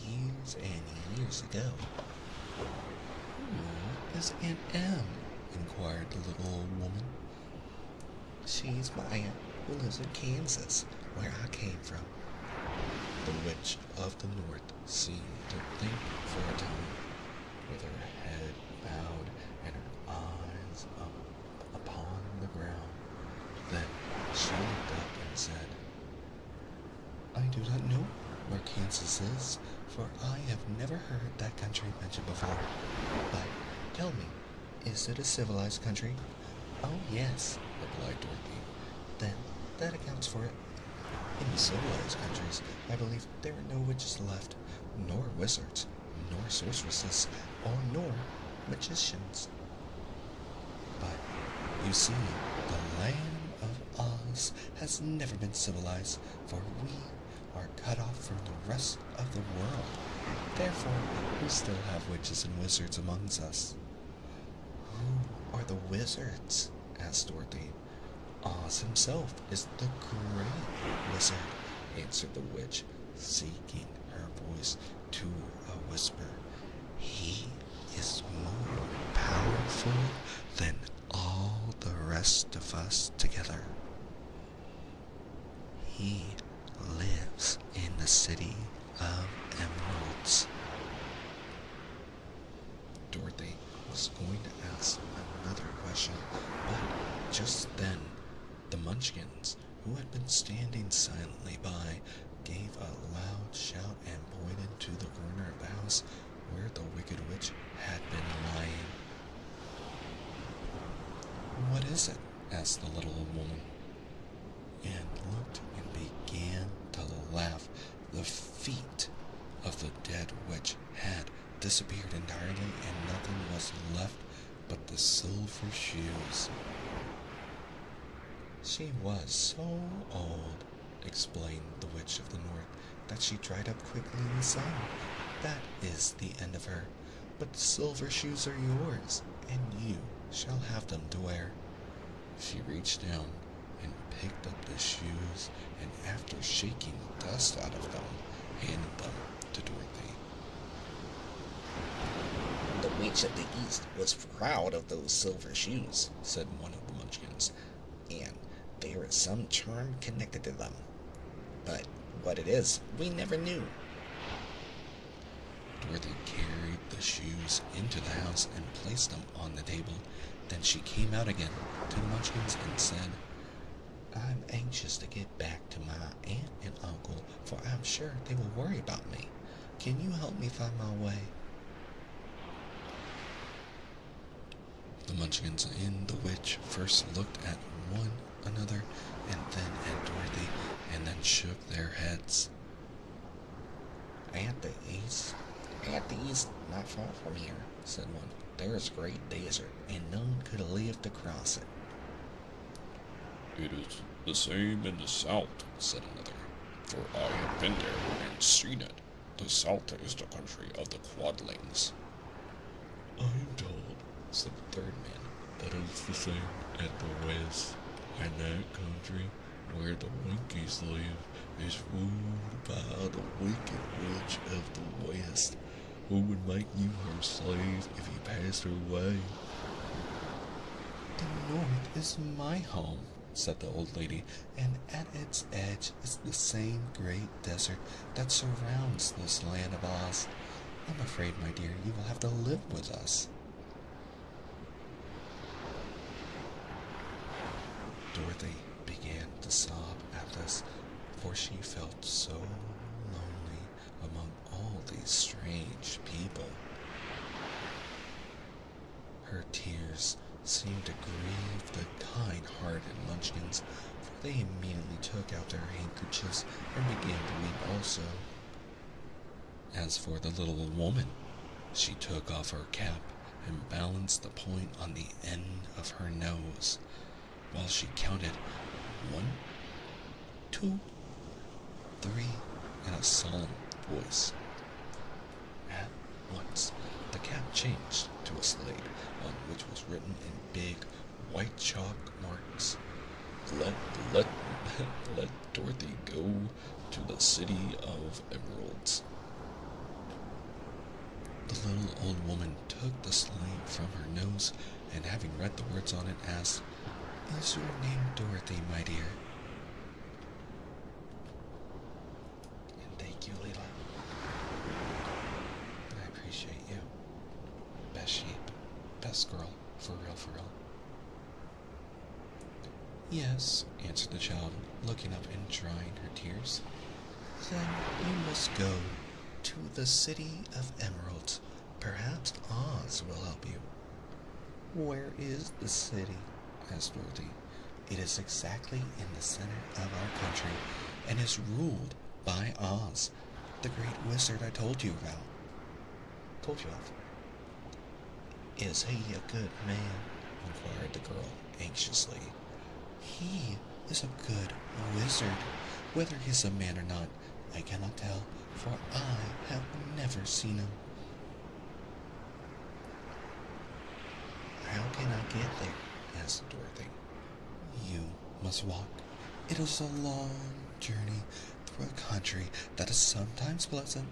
years and years ago. Who is Aunt Em? Inquired the little old woman. She's my aunt who lives in Kansas, where I came from. The Witch of the North seemed to think for a time, with her head bowed and her eyes up upon the ground. Then she looked up and said, I do not know where Kansas is, for I have never heard that country mentioned before. But tell me, is it a civilized country? Oh yes, replied Dorothy. Then that accounts for it. In the civilized countries, I believe there are no witches left, nor wizards, nor sorceresses, or nor magicians. But, you see, the land of Oz has never been civilized, for we are cut off from the rest of the world. Therefore, we still have witches and wizards amongst us. Who are the wizards? Asked Dorothy. Oz himself is the great wizard, answered the witch, sinking her voice to a whisper. He is more powerful than all the rest of us together. He lives in the city of emeralds. Dorothy was going to ask another question, but just then the Munchkins, who had been standing silently by, gave a loud shout and pointed to the corner of the house where the wicked witch had been lying. "What is it?" asked the little old woman, and looked and began to laugh. The feet of the dead witch had disappeared entirely, and nothing was left but the silver shoes. "She was so old," explained the witch of the north, "that she dried up quickly in the sun. That is the end of her. But the silver shoes are yours, and you shall have them to wear." She reached down and picked up the shoes, and after shaking dust out of them, handed them to Dorothy. "The witch of the east was proud of those silver shoes," said one of the Munchkins, "and there is some charm connected to them. But what it is, we never knew." Dorothy carried the shoes into the house and placed them on the table. Then she came out again to the Munchkins and said, "I'm anxious to get back to my aunt and uncle, for I'm sure they will worry about me. Can you help me find my way?" The Munchkins and the witch first looked at one another and then at Dorothy, and then shook their heads. At the east, not far from here," said one, "there is a great desert, and none could live to cross it." "It is the same in the south," said another, "for I have been there and seen it. The south is the country of the Quadlings." "I'm told," said the third man, "that it's the same at the west, and that country where the Winkies live is ruled by the wicked witch of the west, who would make you her slave if you passed her way." "The north is my home," said the old lady, "and at its edge is the same great desert that surrounds this land of Oz. I'm afraid, my dear, you will have to live with us." Dorothy began to sob at this, for she felt so lonely among all these strange people. Her tears seemed to grieve the kind-hearted Munchkins, for they immediately took out their handkerchiefs and began to weep also. As for the little old woman, she took off her cap and balanced the point on the end of her nose, while she counted 1, 2, 3 in a solemn voice. At once, the cap changed to a slate on which was written in big white chalk marks, let Dorothy go to the city of emeralds." The little old woman took the slate from her nose, and having read the words on it, asked, "Is your name Dorothy, my dear?" "And thank you, Leela. I appreciate you. Best sheep, best girl, for real, for real." "Yes," answered the child, looking up and drying her tears. "Then you must go to the city of emeralds. Perhaps Oz will help you." "Where is the city?" asked Dorothy. "It is exactly in the center of our country, and is ruled by Oz, the great wizard I told you of." "Is he a good man?" inquired the girl anxiously. "He is a good wizard. Whether he's a man or not, I cannot tell, for I have never seen him." "How can I get there?" asked Dorothy. "You must walk. It is a long journey through a country that is sometimes pleasant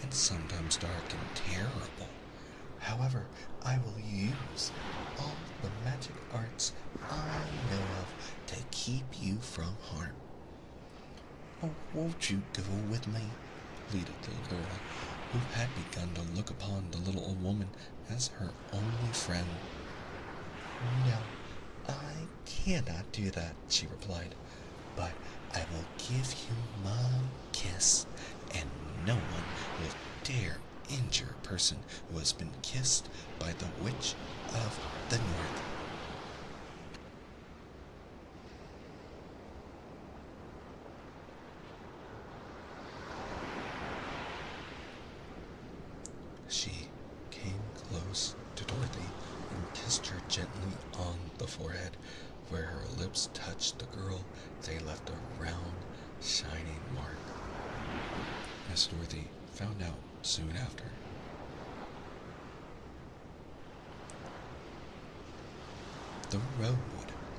and sometimes dark and terrible. However, I will use all the magic arts I know of to keep you from harm." "Oh, won't you go with me?" pleaded the girl, who had begun to look upon the little old woman as her only friend. "No, I cannot do that," she replied, "but I will give you my kiss, and no one will dare injure a person who has been kissed by the Witch of the North. She came close to Dorothy and kissed her gently on the forehead. Where her lips touched the girl, they left a round, shining mark, as Dorothy found out soon after. The road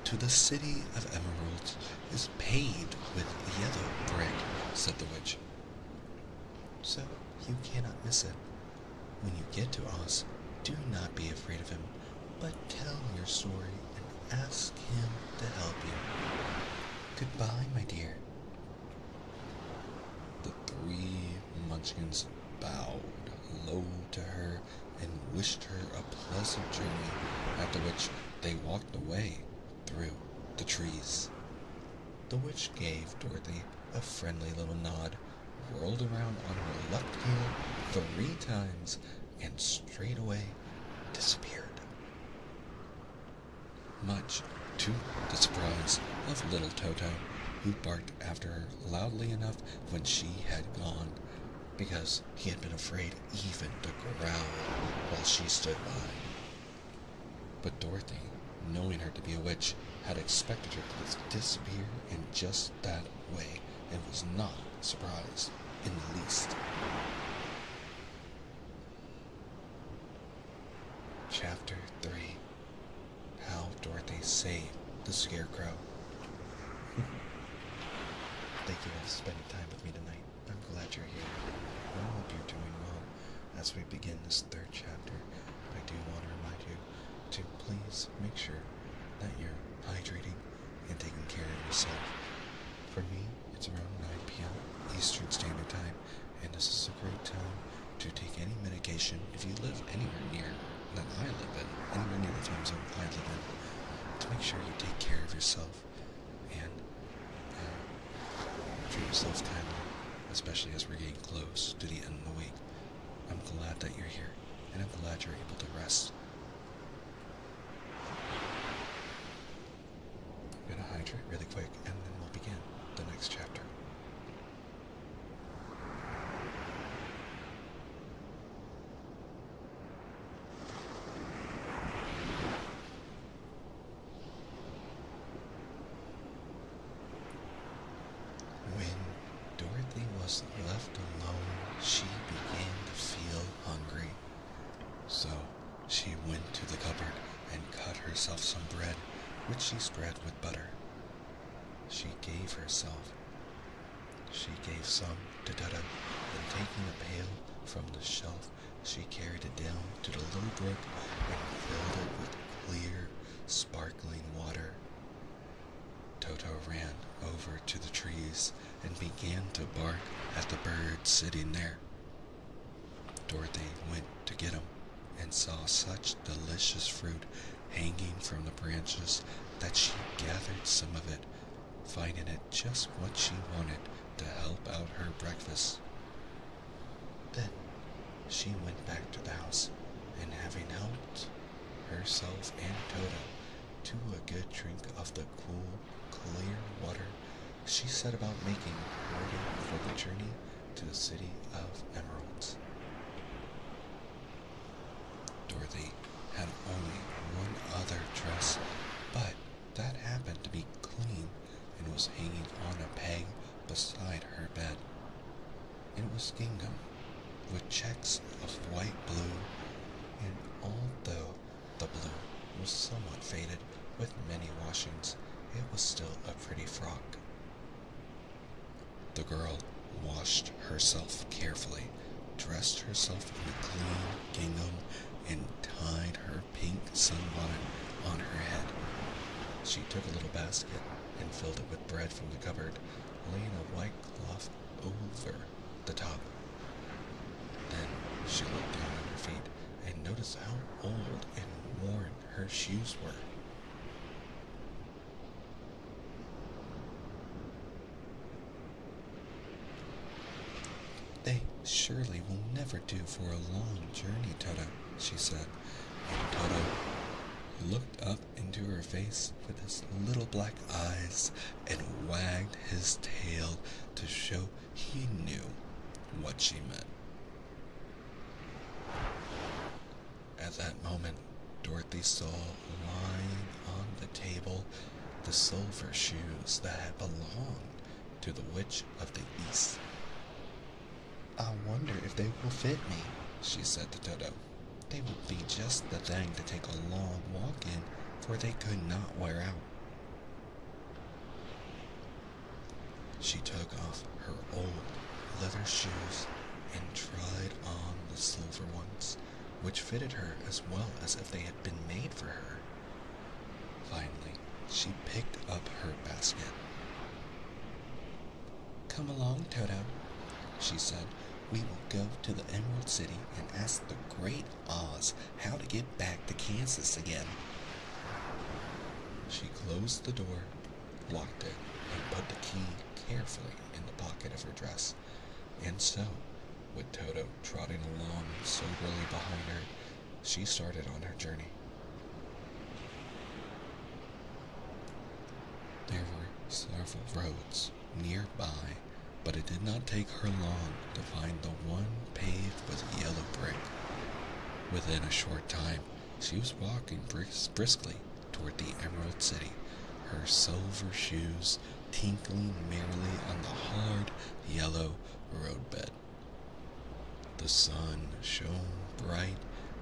to the city of emeralds is paved with yellow brick, said the witch. So you cannot miss it. When you get to Oz, do not be afraid of him, but tell your story and ask him to help you. Goodbye, my dear. The three munchkins bowed low to her and wished her a pleasant journey, after which they walked away through the trees. The witch gave Dorothy a friendly little nod, rolled around on her left heel 3 times, and straightway disappeared. Much to the surprise of little Toto, who barked after her loudly enough when she had gone, because he had been afraid even to growl while she stood by. But Dorothy, knowing her to be a witch, had expected her to disappear in just that way, and was not surprised in the least. Chapter 3. How Dorothy Saved the Scarecrow. Thank you all for spending time with me tonight. I'm glad you're here. I hope you're doing well. As we begin this 3rd chapter, I do want to remind you to please make sure that you're hydrating and taking care of yourself. For me, it's around 9 p.m. Eastern Standard Time, and this is a great time to take any medication if you live anywhere near that I live in, anywhere near the time zone I live in, to make sure you take care of yourself and treat yourself kindly, especially as we're getting close to the end of the week. I'm glad that you're here, and I'm glad you're able to rest. I'm gonna hydrate really quick, and then we'll begin the next chapter. When Dorothy was left alone, she began to feel hungry. So she went to the cupboard and cut herself some bread, which she spread with butter. She gave some to Toto, and taking a pail from the shelf, she carried it down to the little brook and filled it with clear, sparkling water. Toto ran over to the trees and began to bark at the birds sitting there. Dorothy went to get him and saw such delicious fruit hanging from the branches that she gathered some of it, finding it just what she wanted to help out her breakfast. Then she went back to the house, and having helped herself and Toto to a good drink of the cool, clear water, she set about making ready for the journey to the city of emeralds. Dorothy had only one other dress, but that happened to be clean and was hanging on a peg beside her bed. It was gingham, with checks of white blue, and although the blue was somewhat faded with many washings, it was still a pretty frock. The girl washed herself carefully, dressed herself in a clean gingham, and tied her pink sunbonnet on her head. She took a little basket and filled it with bread from the cupboard, laying a white cloth over the top. Then she looked down at her feet and noticed how old and worn her shoes were. They surely will never do for a long journey, Toto, she said. And Toto looked up into her face with his little black eyes and wagged his tail to show he knew what she meant. At that moment, Dorothy saw lying on the table the silver shoes that had belonged to the Witch of the East. I wonder if they will fit me, she said to Toto. They would be just the thing to take a long walk in, for they could not wear out. She took off her old leather shoes and tried on the silver ones, which fitted her as well as if they had been made for her. Finally, she picked up her basket. Come along, Toto, she said. We will go to the Emerald City and ask the Great Oz how to get back to Kansas again. She closed the door, locked it, and put the key carefully in the pocket of her dress. And so, with Toto trotting along soberly behind her, she started on her journey. There were several roads nearby, but it did not take her long to find the one paved with yellow brick. Within a short time, she was walking briskly toward the Emerald City, her silver shoes tinkling merrily on the hard yellow roadbed. The sun shone bright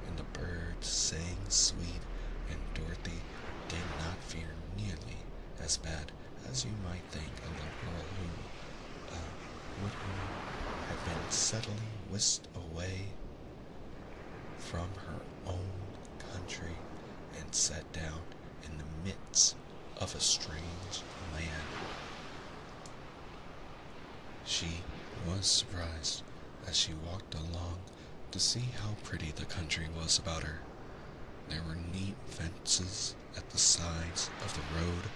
and the birds sang sweet, and Dorothy did not fear nearly as bad as you might think a little girl who had been suddenly whisked away from her own country and set down in the midst of a strange land. She was surprised as she walked along to see how pretty the country was about her. There were neat fences at the sides of the road,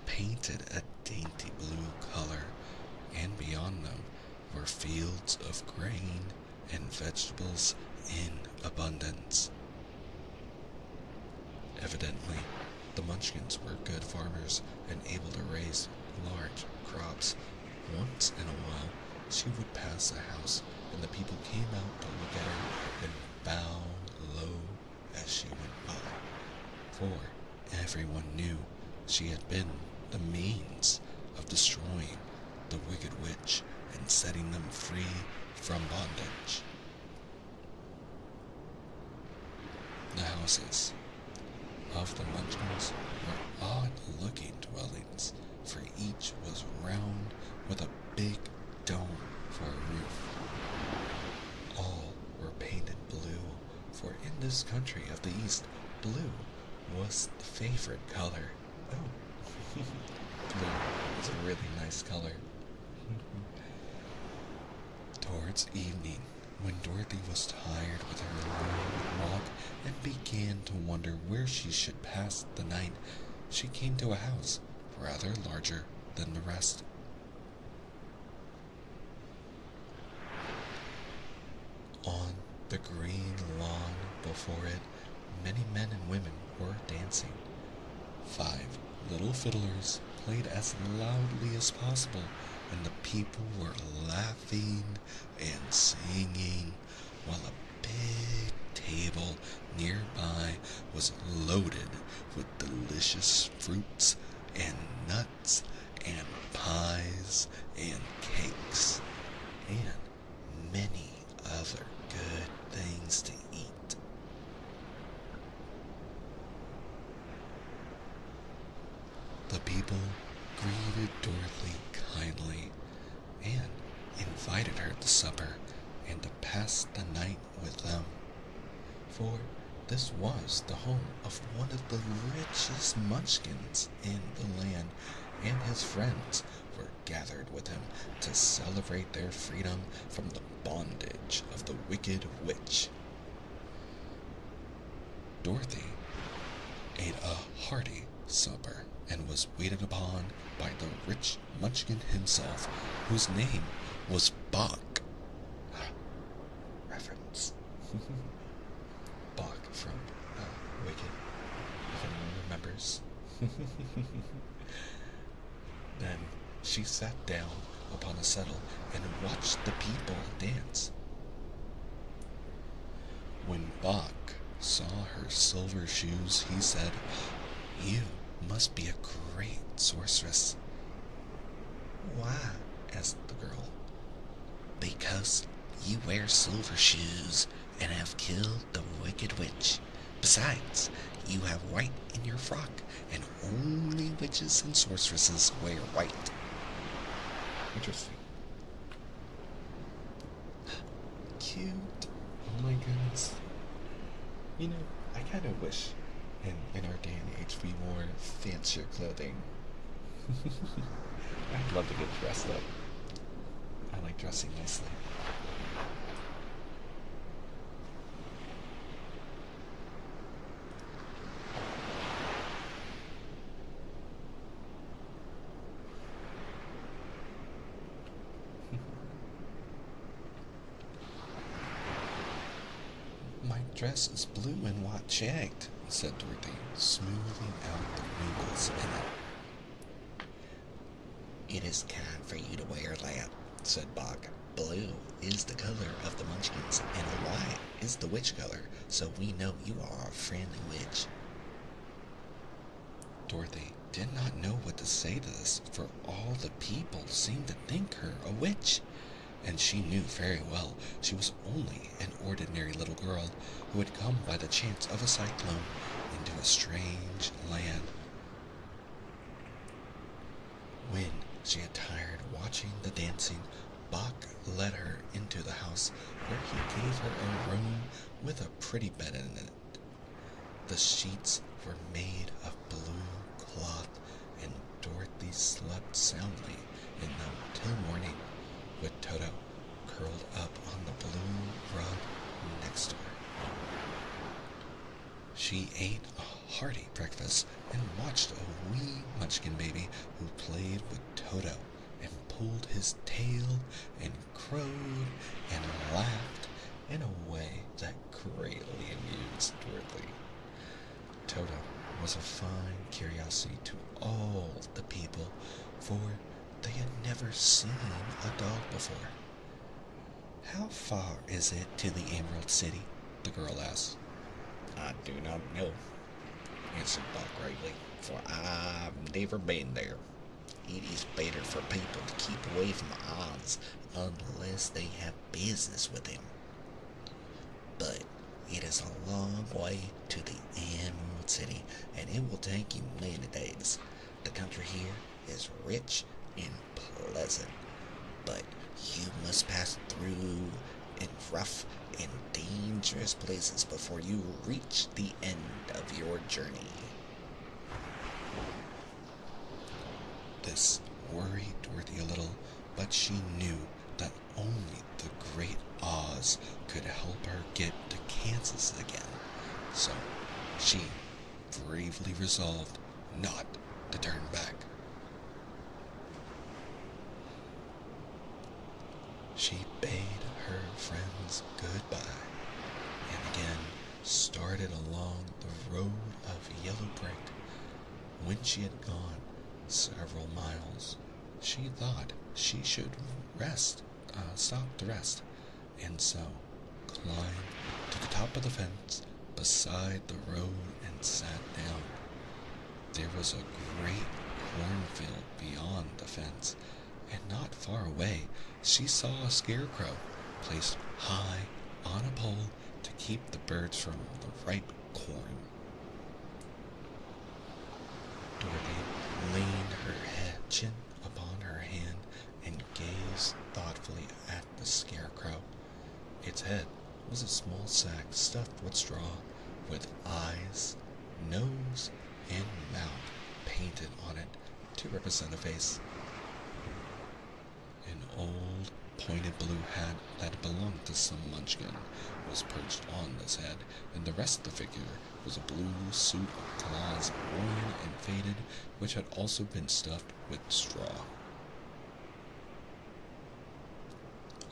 painted a dainty blue color, and beyond them were fields of grain and vegetables in abundance. Evidently, the Munchkins were good farmers and able to raise large crops. Once in a while, she would pass a house, and the people came out to look at her and bow low as she went by, for everyone knew she had been the means of destroying the wicked witch and setting them free from bondage. The houses of the Munchkins were odd-looking dwellings, for each was round with a big dome for a roof. All were painted blue, for in this country of the East, blue was the favorite color. Oh, blue is a really nice color. Towards evening, when Dorothy was tired with her long walk and began to wonder where she should pass the night, she came to a house rather larger than the rest. On the green lawn before it, many men and women were dancing. 5 little fiddlers played as loudly as possible, and the people were laughing and singing, while a big table nearby was loaded with delicious fruits and nuts and pies and cakes and many other good things to eat. The people greeted Dorothy kindly and invited her to supper and to pass the night with them, for this was the home of one of the richest Munchkins in the land, and his friends were gathered with him to celebrate their freedom from the bondage of the wicked witch. Dorothy ate a hearty supper and was waited upon by the rich Munchkin himself, whose name was Bach. Bach from Wicked, if anyone remembers. Then she sat down upon a settle and watched the people dance. When Bach saw her silver shoes, he said, "You must be a great sorceress." Why? Asked the girl. Because you wear silver shoes and have killed the wicked witch. Besides, you have white in your frock, and only witches and sorceresses wear white. Interesting. Cute. Oh my goodness. You know, I kind of wish in our day and age we wore fancier clothing. I'd love to get dressed up. I like dressing nicely. My dress is blue and white checked, said Dorothy, smoothing out the wrinkles in it. It is kind for you to wear that, said Bach. Blue is the color of the Munchkins, and white is the witch color, so we know you are a friendly witch. Dorothy did not know what to say to this, for all the people seemed to think her a witch, and she knew very well she was only an ordinary little girl who had come by the chance of a cyclone into a strange land. When she had tired watching the dancing, Bach led her into the house, where he gave her a room with a pretty bed in it. The sheets were made of blue cloth, and Dorothy slept soundly in them till morning, with Toto curled up on the blue rug next to her. She ate a hearty breakfast and watched a wee Munchkin baby who played with Toto and pulled his tail and crowed and laughed in a way that greatly amused Dorothy. Toto was a fine curiosity to all the people, for they had never seen a dog before. "How far is it to the Emerald City?" the girl asked. I do not know, answered Bach gravely, for I've never been there. It is better for people to keep away from Oz unless they have business with him. But it is a long way to the Emerald City, and it will take you many days. The country here is rich and pleasant, but you must pass through in rough and dangerous places before you reach the end of your journey. This worried Dorothy a little, but she knew that only the great Oz could help her get to Kansas again. So she bravely resolved not to turn back. She bade her friends goodbye and again started along the road of yellow brick. When she had gone several miles, she thought she should stop to rest, and so climbed to the top of the fence beside the road and sat down. There was a great cornfield beyond the fence, and not far away she saw a scarecrow placed high on a pole to keep the birds from the ripe corn. Dorothy leaned her head chin upon her hand and gazed thoughtfully at the scarecrow. Its head was a small sack stuffed with straw, with eyes, nose, and mouth painted on it to represent a face. An old pointed blue hat that belonged to some Munchkin was perched on this head, and the rest of the figure was a blue suit of cloths, worn and faded, which had also been stuffed with straw.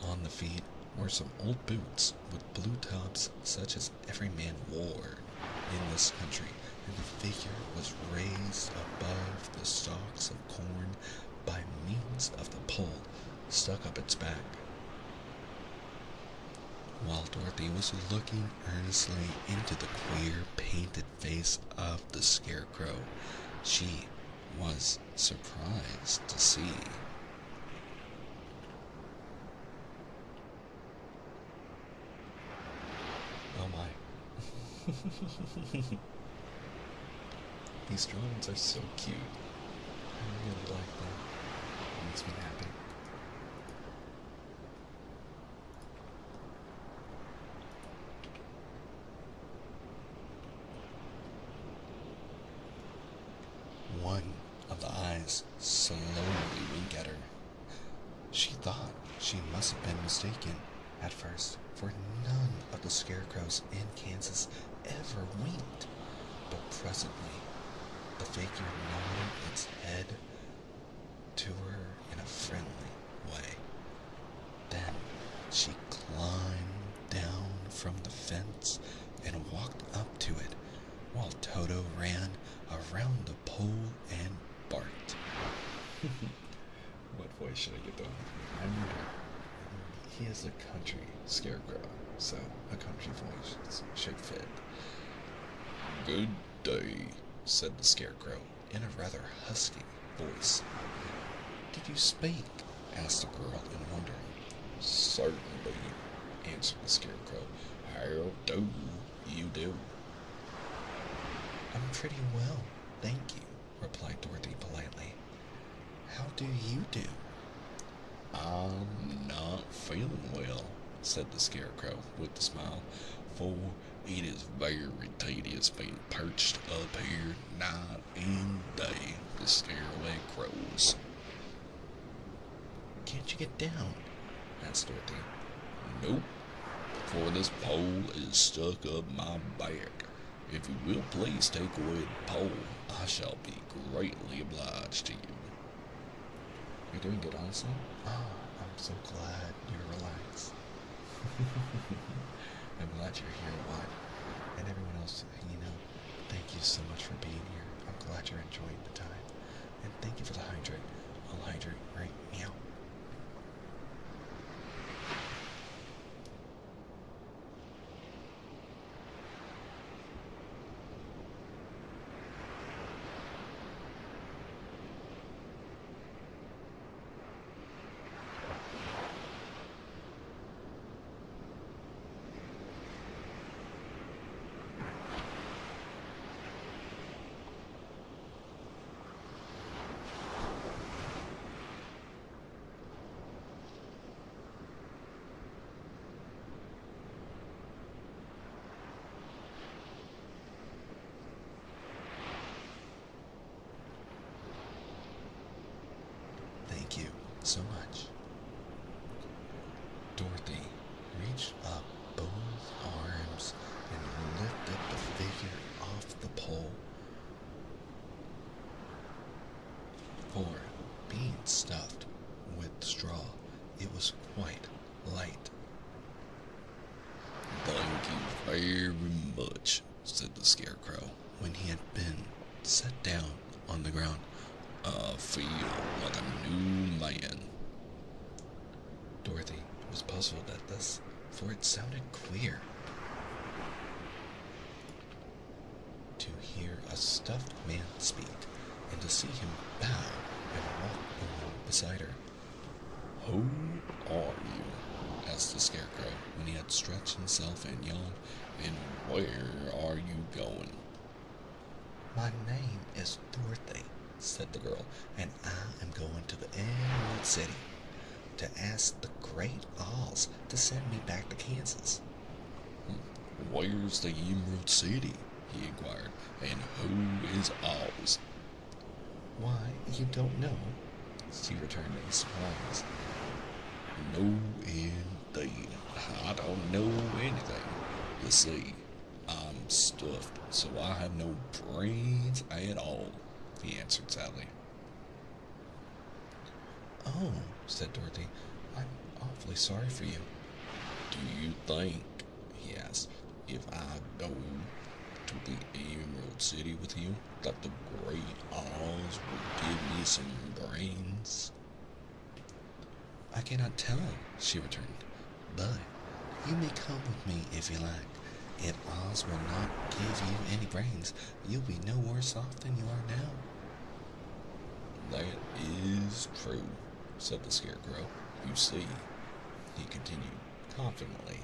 On the feet were some old boots with blue tops such as every man wore in this country, and the figure was raised above the stalks of corn by means of the pole stuck up its back. While Dorothy was looking earnestly into the queer painted face of the scarecrow, she was surprised to see Oh my. These drawings are so cute. I really like them. It makes me happy. One of the eyes slowly winked at her. She thought she must have been mistaken at first, for none of the scarecrows in Kansas ever winked. But presently, the figure nodded its head to her in a friendly way. Then she climbed down from the fence and walked up to it, while Toto ran around the pole and barked. What voice should I get though? He is a country scarecrow, so a country voice should fit. Good day, said the scarecrow in a rather husky voice. Did you speak? asked the girl in wonder. Certainly, answered the scarecrow. How do you do? I'm pretty well, thank you, replied Dorothy politely. How do you do? I'm not feeling well, said the scarecrow with a smile, for it is very tedious being perched up here night and day to scare away crows. Can't you get down? asked Dorothy. Nope, for this pole is stuck up my back. If you will please take away the pole, I shall be greatly obliged to you. You're doing good, honestly? I'm so glad you're relaxed. I'm glad you're here, Watt. And everyone else, thank you so much for being here. I'm glad you're enjoying the time. And thank you for the hydrate. I'll hydrate right meow. Thank you so much. Dorothy reached up both arms and lifted the figure off the pole. For being stuffed with straw, it was quite light. Thank you very much, said the scarecrow When he had been set down on the ground, I feel like a new man. Dorothy was puzzled at this, for it sounded queer to hear a stuffed man speak, and to see him bow and walk along beside her. Who are you? asked the scarecrow when he had stretched himself and yawned. And where are you going? My name is Dorothy, said the girl, and I am going to the Emerald City to ask the Great Oz to send me back to Kansas. Where's the Emerald City? He inquired. And who is Oz? Why, you don't know? She returned in surprise. No, indeed. I don't know anything. You see, I'm stuffed, so I have no brains at all, he answered sadly. Oh, said Dorothy, I'm awfully sorry for you. Do you think, he asked, if I go to the Emerald City with you, that the Great Oz will give me some brains? I cannot tell, she returned, but you may come with me if you like. If Oz will not give you any brains, you'll be no worse off than you are now. That is true, said the Scarecrow. You see, he continued confidently,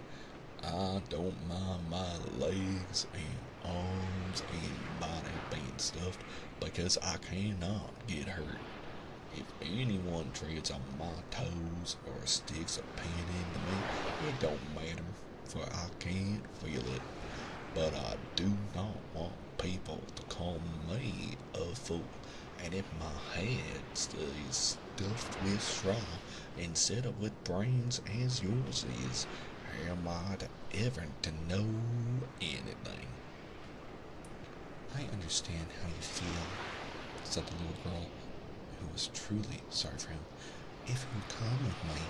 I don't mind my legs and arms and body being stuffed because I cannot get hurt. If anyone treads on my toes or sticks a pin into me, it don't matter, for I can't feel it. But I do not want people to call me a fool, and if my head stays stuffed with straw instead of with brains as yours is, how am I ever to know anything? I understand how you feel, said the little girl, who was truly sorry for him. If you come with me,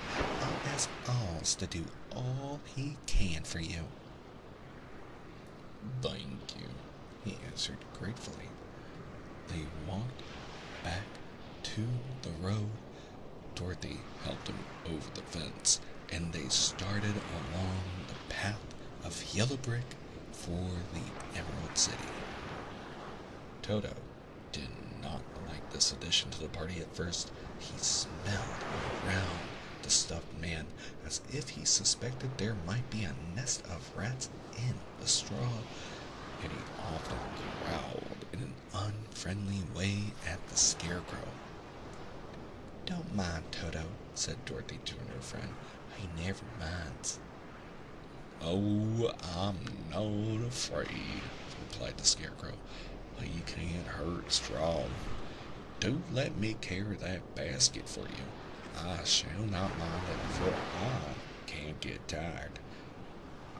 I'll ask Oz to do all he can for you. Thank you, He answered gratefully. They walked back to the road. Dorothy helped him over the fence, and they started along the path Of yellow brick for the Emerald City. Toto did not like this addition to the party at first. He smelled around the stuffed man as if he suspected there might be a nest of rats in the straw, and he often growled in an unfriendly way at the Scarecrow. Don't mind, Toto, said Dorothy to her new friend. He never minds. Oh, I'm not afraid, replied the Scarecrow. He can't hurt strong. Do let me carry that basket for you. I shall not mind it, for I can't get tired.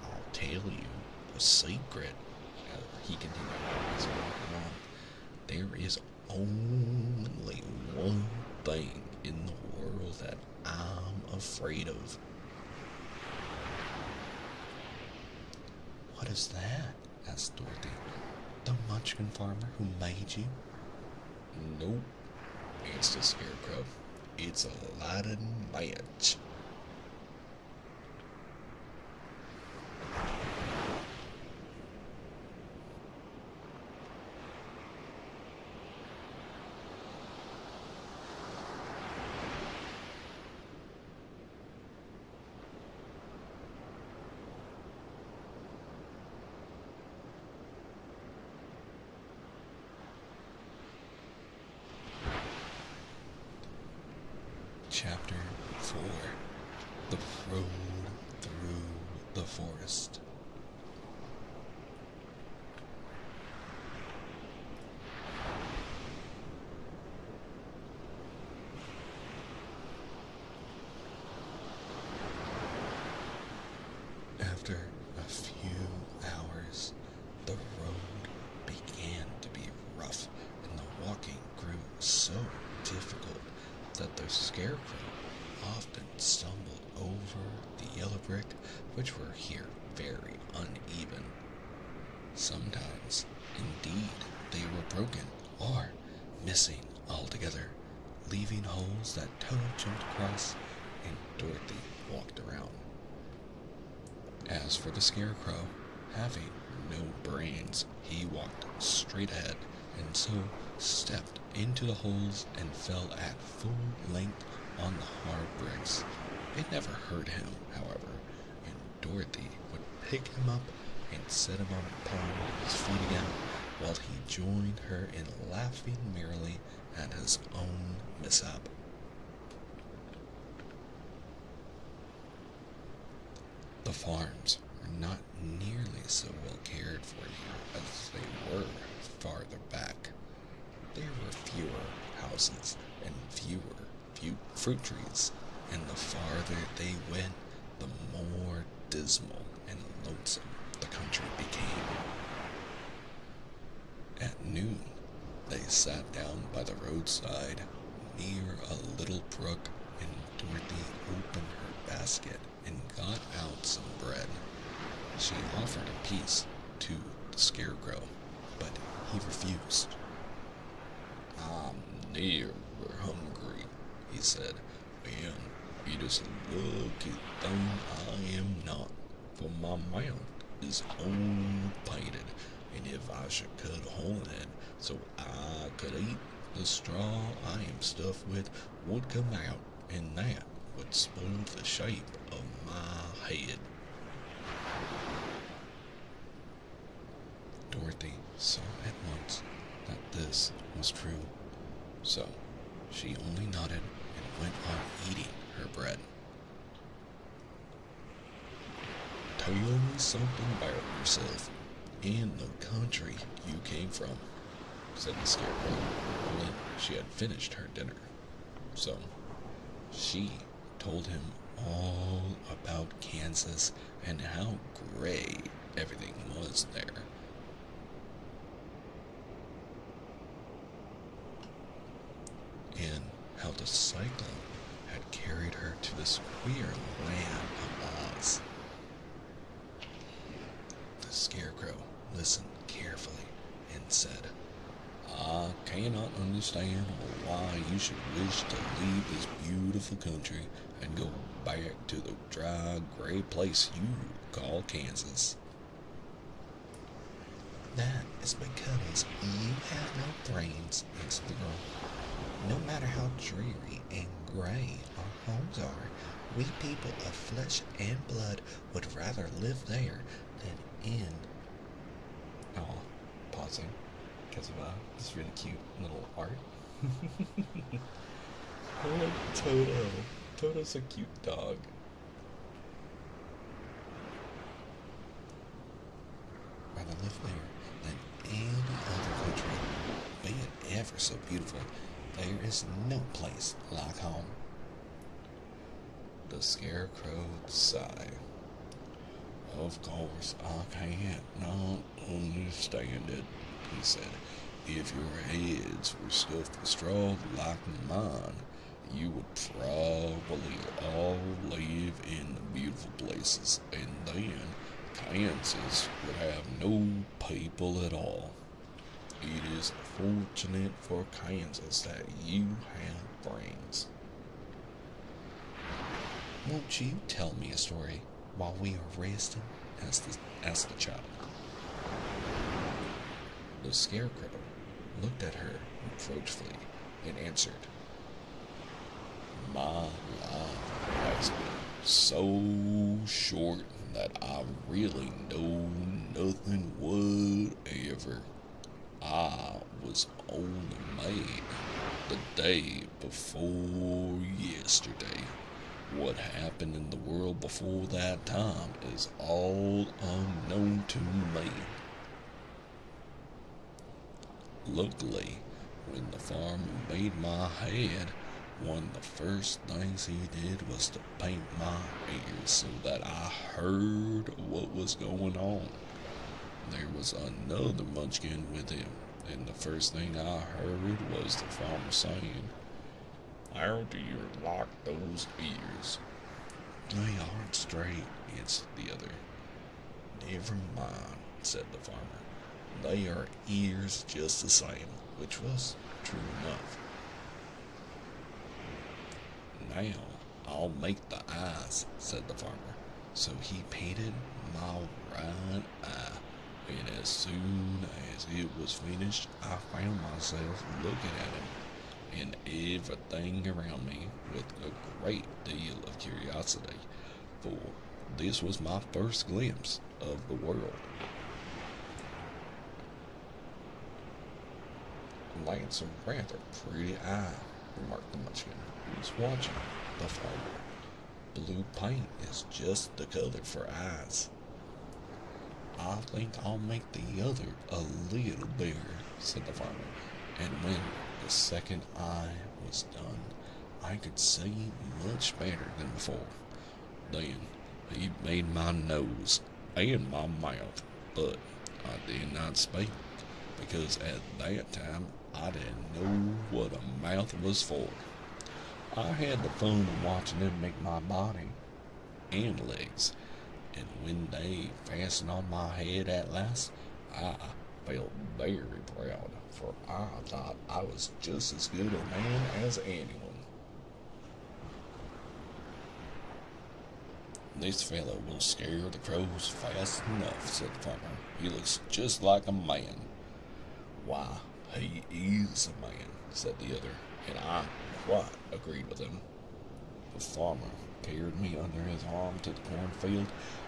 I'll tell you a secret, he continued as he walked along. There is only one thing in the world that I'm afraid of. What is that? Asked Dorothy. The Munchkin farmer who made you? Nope, answered the Scarecrow. It's a lighted match. Chapter 4. The Road Through the Forest. After a few hours, the road began to be rough, and the walking grew so difficult that the Scarecrow often stumbled over the yellow brick, which were here very uneven. Sometimes, indeed, they were broken or missing altogether, leaving holes that Toto jumped across and Dorothy walked around. As for the Scarecrow, having no brains, he walked straight ahead and so stepped into the holes and fell at full length on the hard bricks. It never hurt him, however, and Dorothy would pick him up and set him upon his feet again, while he joined her in laughing merrily at his own mishap. The farms were not nearly so well cared for here as they were farther back. There were fewer houses and few fruit trees, and the farther they went, the more dismal and lonesome the country became. At noon, they sat down by the roadside near a little brook, and Dorothy opened her basket and got out some bread. She offered a piece to the Scarecrow, but he refused. "I'm never hungry," he said, "and it is a lucky thing I am not, for my mouth is all painted, and if I should cut a hole in it so I could eat, the straw I am stuffed with would come out, and that would spoil the shape of my head." Dorothy saw at once that this was true, so she only nodded and went on eating her bread. "Tell me something about yourself and the country you came from," said the Scarecrow when she had finished her dinner. So she told him all about Kansas and how great everything was there. And how the cyclone had carried her to this queer land of Oz. The Scarecrow listened carefully and said, "I cannot understand why you should wish to leave this beautiful country and go back to the dry, gray place you call Kansas." "That is because you have no brains," answered the girl. "No matter how dreary and gray our homes are, we people of flesh and blood would rather live there than in..." Oh, pausing because of this really cute little art. I like Toto. Toto's a cute dog. Rather live there than any other country, be it ever so beautiful. There is no place like home." The Scarecrow sighed. "Of course, I can't not understand it," he said. "If your heads were stuffed with straw like mine, you would probably all live in the beautiful places, and then Kansas would have no people at all. It is fortunate for Kansas that you have brains." "Won't you tell me a story while we are resting?" asked the child. The Scarecrow looked at her reproachfully and answered, "My life has been so short that I really know nothing whatever. I was only made the day before yesterday. What happened in the world before that time is all unknown to me." Luckily, when the farmer made my head, one of the first things he did was to paint my ears so that I heard what was going on. There was another munchkin with him, and the first thing I heard was the farmer saying, "How do you like those ears?" "They aren't straight," answered the other. "Never mind," said the farmer. "They are ears just the same," which was true enough. "Now I'll make the eyes," said the farmer. So he painted my right eye, and as soon as it was finished, I found myself looking at him and everything around me with a great deal of curiosity, for this was my first glimpse of the world. "That's a rather pretty eye," remarked the munchkin, who was watching the farmer. "Blue paint is just the color for eyes." "I think I'll make the other a little bigger," said the farmer, and when the second eye was done, I could see much better than before. Then he made my nose and my mouth, but I did not speak, because at that time I didn't know what a mouth was for. I had the fun of watching him make my body, and legs. And when they fastened on my head at last, I felt very proud, for I thought I was just as good a man as anyone. This fellow will scare the crows fast enough, said the farmer. He looks just like a man. Why, he is a man, said the other, and I quite agreed with him. The farmer carried me under his arm to the cornfield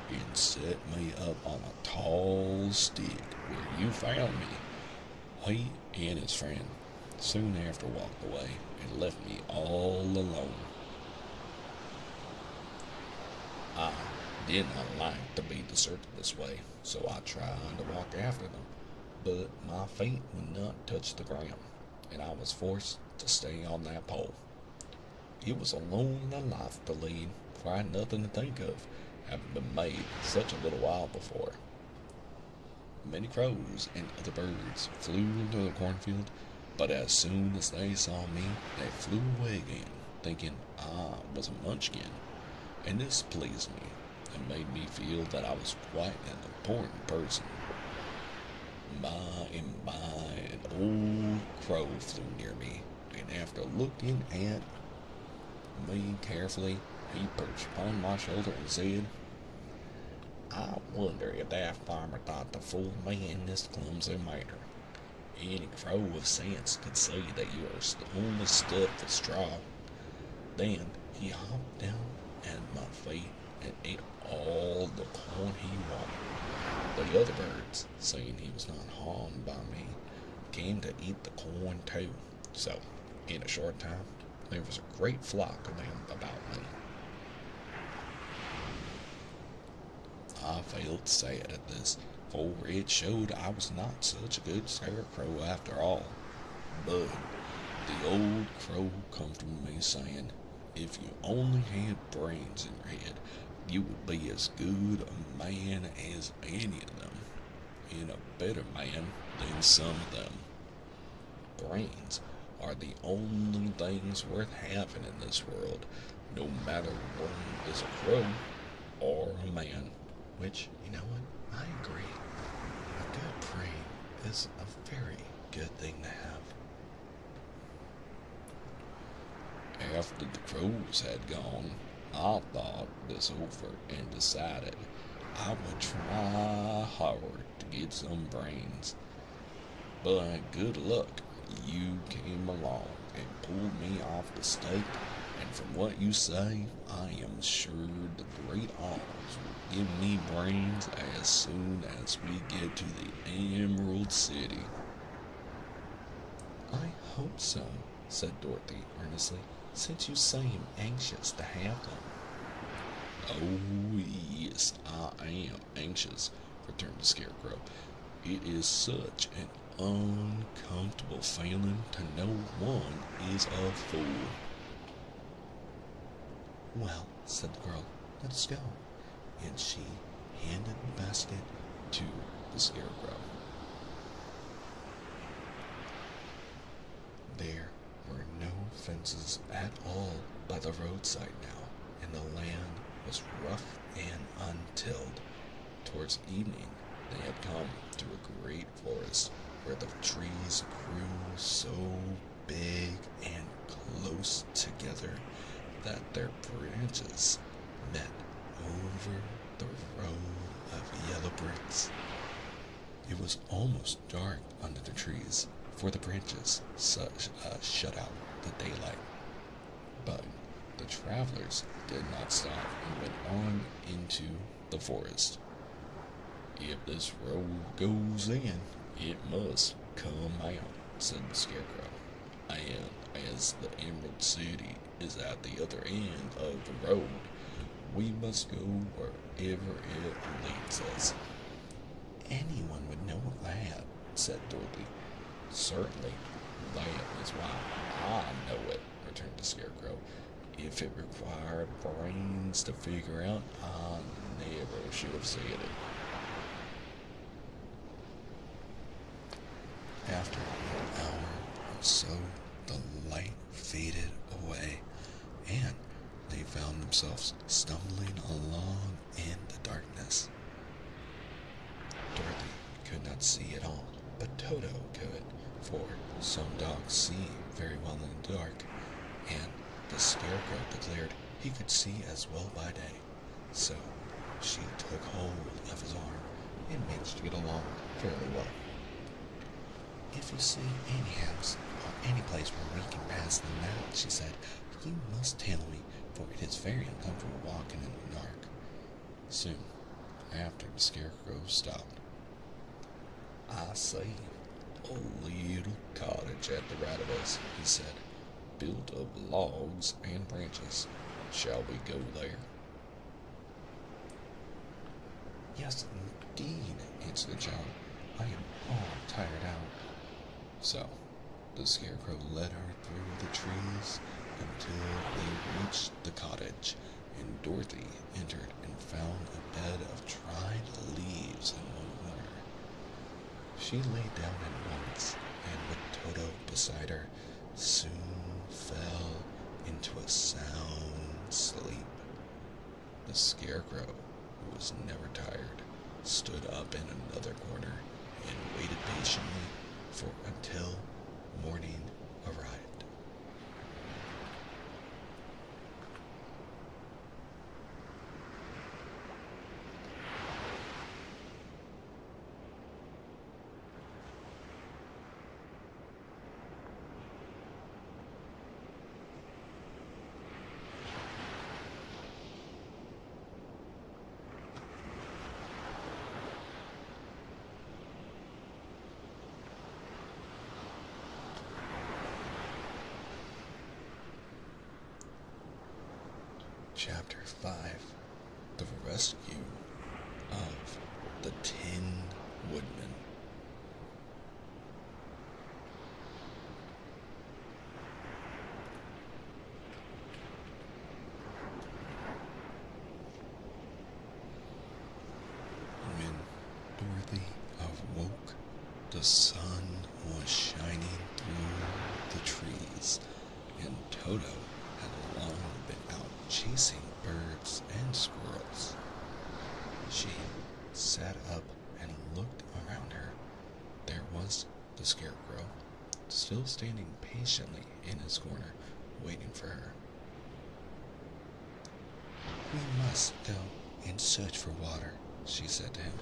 and set me up on a tall stick where you found me. He and his friend soon after walked away and left me all alone. I did not like to be deserted this way, so I tried to walk after them, but my feet would not touch the ground, and I was forced to stay on that pole. It was a lonely life to lead, for I had nothing to think of, having been made such a little while before. Many crows and other birds flew into the cornfield, but as soon as they saw me, they flew away again, thinking I was a munchkin, and this pleased me and made me feel that I was quite an important person. By and by, an old crow flew near me, and after looking at me carefully, he perched upon my shoulder and said, I wonder if that farmer thought to fool me in this clumsy manner. Any crow with sense could see that you are only stuffed with straw. Then he hopped down at my feet and ate all the corn he wanted. The other birds, seeing he was not harmed by me, came to eat the corn too. So, in a short time, there was a great flock of them about me. I felt sad at this, for it showed I was not such a good scarecrow after all. But the old crow comforted me, saying, if you only had brains in your head, you would be as good a man as any of them, and a better man than some of them. Brains are the only things worth having in this world, no matter one is a crow or a man. Which, you know what, I agree. A good brain is a very good thing to have. After the crows had gone, I thought this over and decided I would try hard to get some brains. But good luck, you came along and pulled me off the stake, and from what you say, I am sure the great Oz will give me brains as soon as we get to the Emerald City. I hope so, said Dorothy earnestly, since you seem anxious to have them. Oh, yes, I am anxious, returned the Scarecrow. It is such an uncomfortable feeling to know one is a fool. Well, said the girl, let us go. And she handed the basket to the Scarecrow. There were no fences at all by the roadside now, and the land was rough and untilled. Towards evening, they had come to a great forest where the trees grew so big and close together that their branches met over the row of yellow bricks. It was almost dark under the trees, for the branches shut out the daylight. But the travelers did not stop and went on into the forest. If this road goes in, it must come out, said the Scarecrow. And as the Emerald City is at the other end of the road, we must go wherever it leads us. Anyone would know that, said Dorothy. Certainly, that is why I know it, returned the Scarecrow. If it required brains to figure out, I never should have said it. After an hour or so, the light faded away, and they found themselves stumbling along in the darkness. Dorothy could not see at all, but Toto could, for some dogs see very well in the dark, and the Scarecrow declared he could see as well by day. So she took hold of his arm and managed to get along fairly well. If you see any house or any place where we can pass the night, she said, you must tell me, for it is very uncomfortable walking in the dark. Soon after, the Scarecrow stopped. I see a little cottage at the right of us, he said, built of logs and branches. Shall we go there? Yes, indeed, Answered the child. I am all tired out. So the Scarecrow led her through the trees until they reached the cottage, and Dorothy entered and found a bed of dried leaves in one corner. She lay down at once, and with Toto beside her, soon fell into a sound sleep. The Scarecrow, who was never tired, stood up in another corner and waited patiently for until morning arrived. Chapter 5: The Rescue of the Tin Woodman. When Dorothy awoke, the sun was shining through the trees, and Toto had long been out chasing birds and squirrels. She sat up and looked around her. There was the Scarecrow, still standing patiently in his corner, waiting for her. we must go and search for water, she said to him.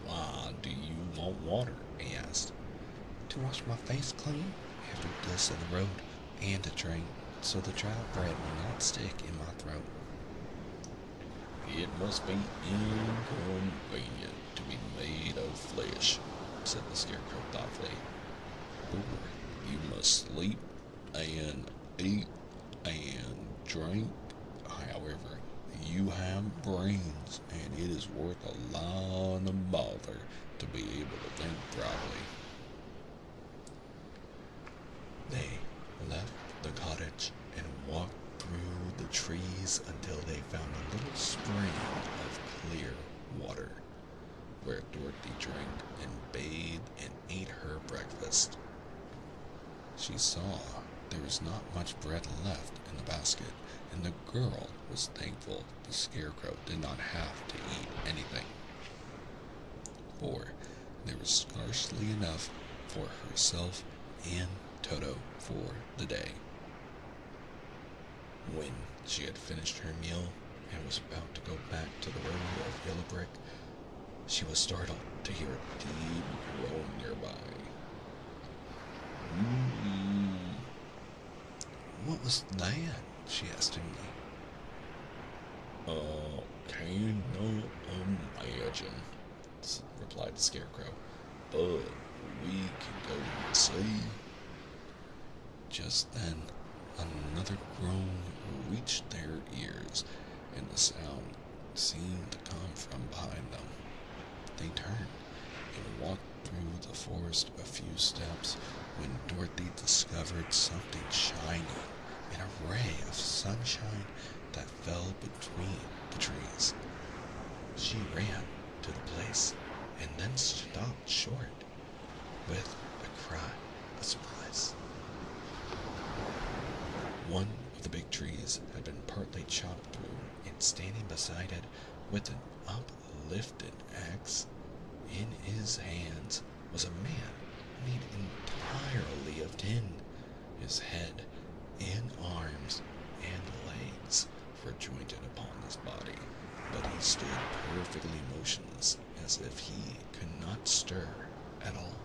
Why do you want water? He asked. To wash my face clean after dust of the road, and to drink, so the dry bread will not stick in my throat. It must be inconvenient to be made of flesh, said the Scarecrow thoughtfully. Or you must sleep and eat and drink. However, you have brains, and it is worth a lot of bother to be able to think properly. They left the cottage and walked through the trees until they found a little spring of clear water, where Dorothy drank and bathed and ate her breakfast. She saw there was not much bread left in the basket, and the girl was thankful the Scarecrow did not have to eat anything, for there was scarcely enough for herself and Toto for the day. When she had finished her meal and was about to go back to the road of yellow brick, she was startled to hear a deep groan nearby. What was that? She asked timidly. Cannot imagine, replied the Scarecrow, but we can go and see. Just then, another groan reached their ears, and the sound seemed to come from behind them. They turned and walked through the forest a few steps when Dorothy discovered something shiny, an ray of sunshine that fell between the trees. She ran to the place and then stopped short with a cry of surprise. One of the big trees had been partly chopped through, and standing beside it with an uplifted axe in his hands was a man made entirely of tin. His head and arms and legs were jointed upon his body, but he stood perfectly motionless, as if he could not stir at all.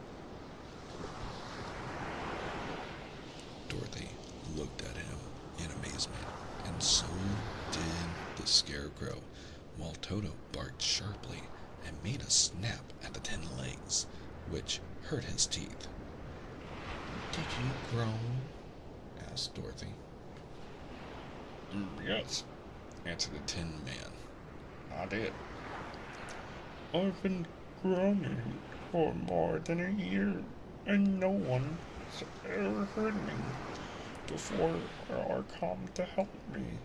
Dorothy looked at him in amazement, and so did the Scarecrow, while Toto barked sharply and made a snap at the 10 legs, which hurt his teeth. "Did you groan?" asked Dorothy. Yes, answered the Tin Man. I did. I've been groaning for more than a year, and no one has ever heard me before or come to help me.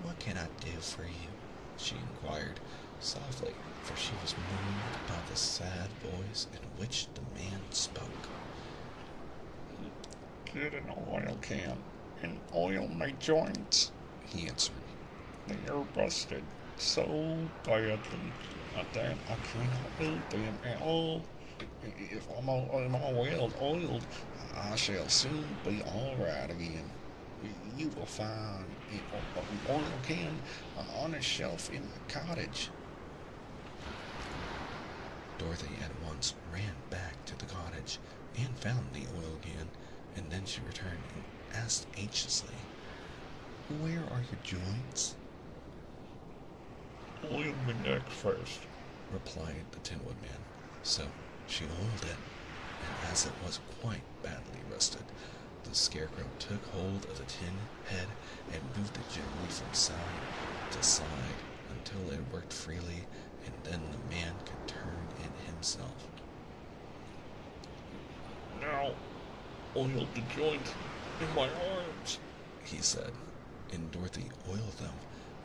"What can I do for you?" she inquired softly, for she was moved by the sad voice in which the man spoke. Get an oil can and oil my joints. He answered. They are rusted so badly that I cannot move them at all. If I'm all oiled, I shall soon be all right again. You will find an oil can on a shelf in the cottage. Dorothy at once ran back to the cottage and found the oil can, and then she returned and asked anxiously, "Where are your joints?" Oil my neck first. replied the Tin Woodman. So she oiled it, and as it was quite badly rusted, the Scarecrow took hold of the tin head and moved it gently from side to side until it worked freely, and then the man could turn it himself. Now, oil the joints in my arms, he said, and Dorothy oiled them,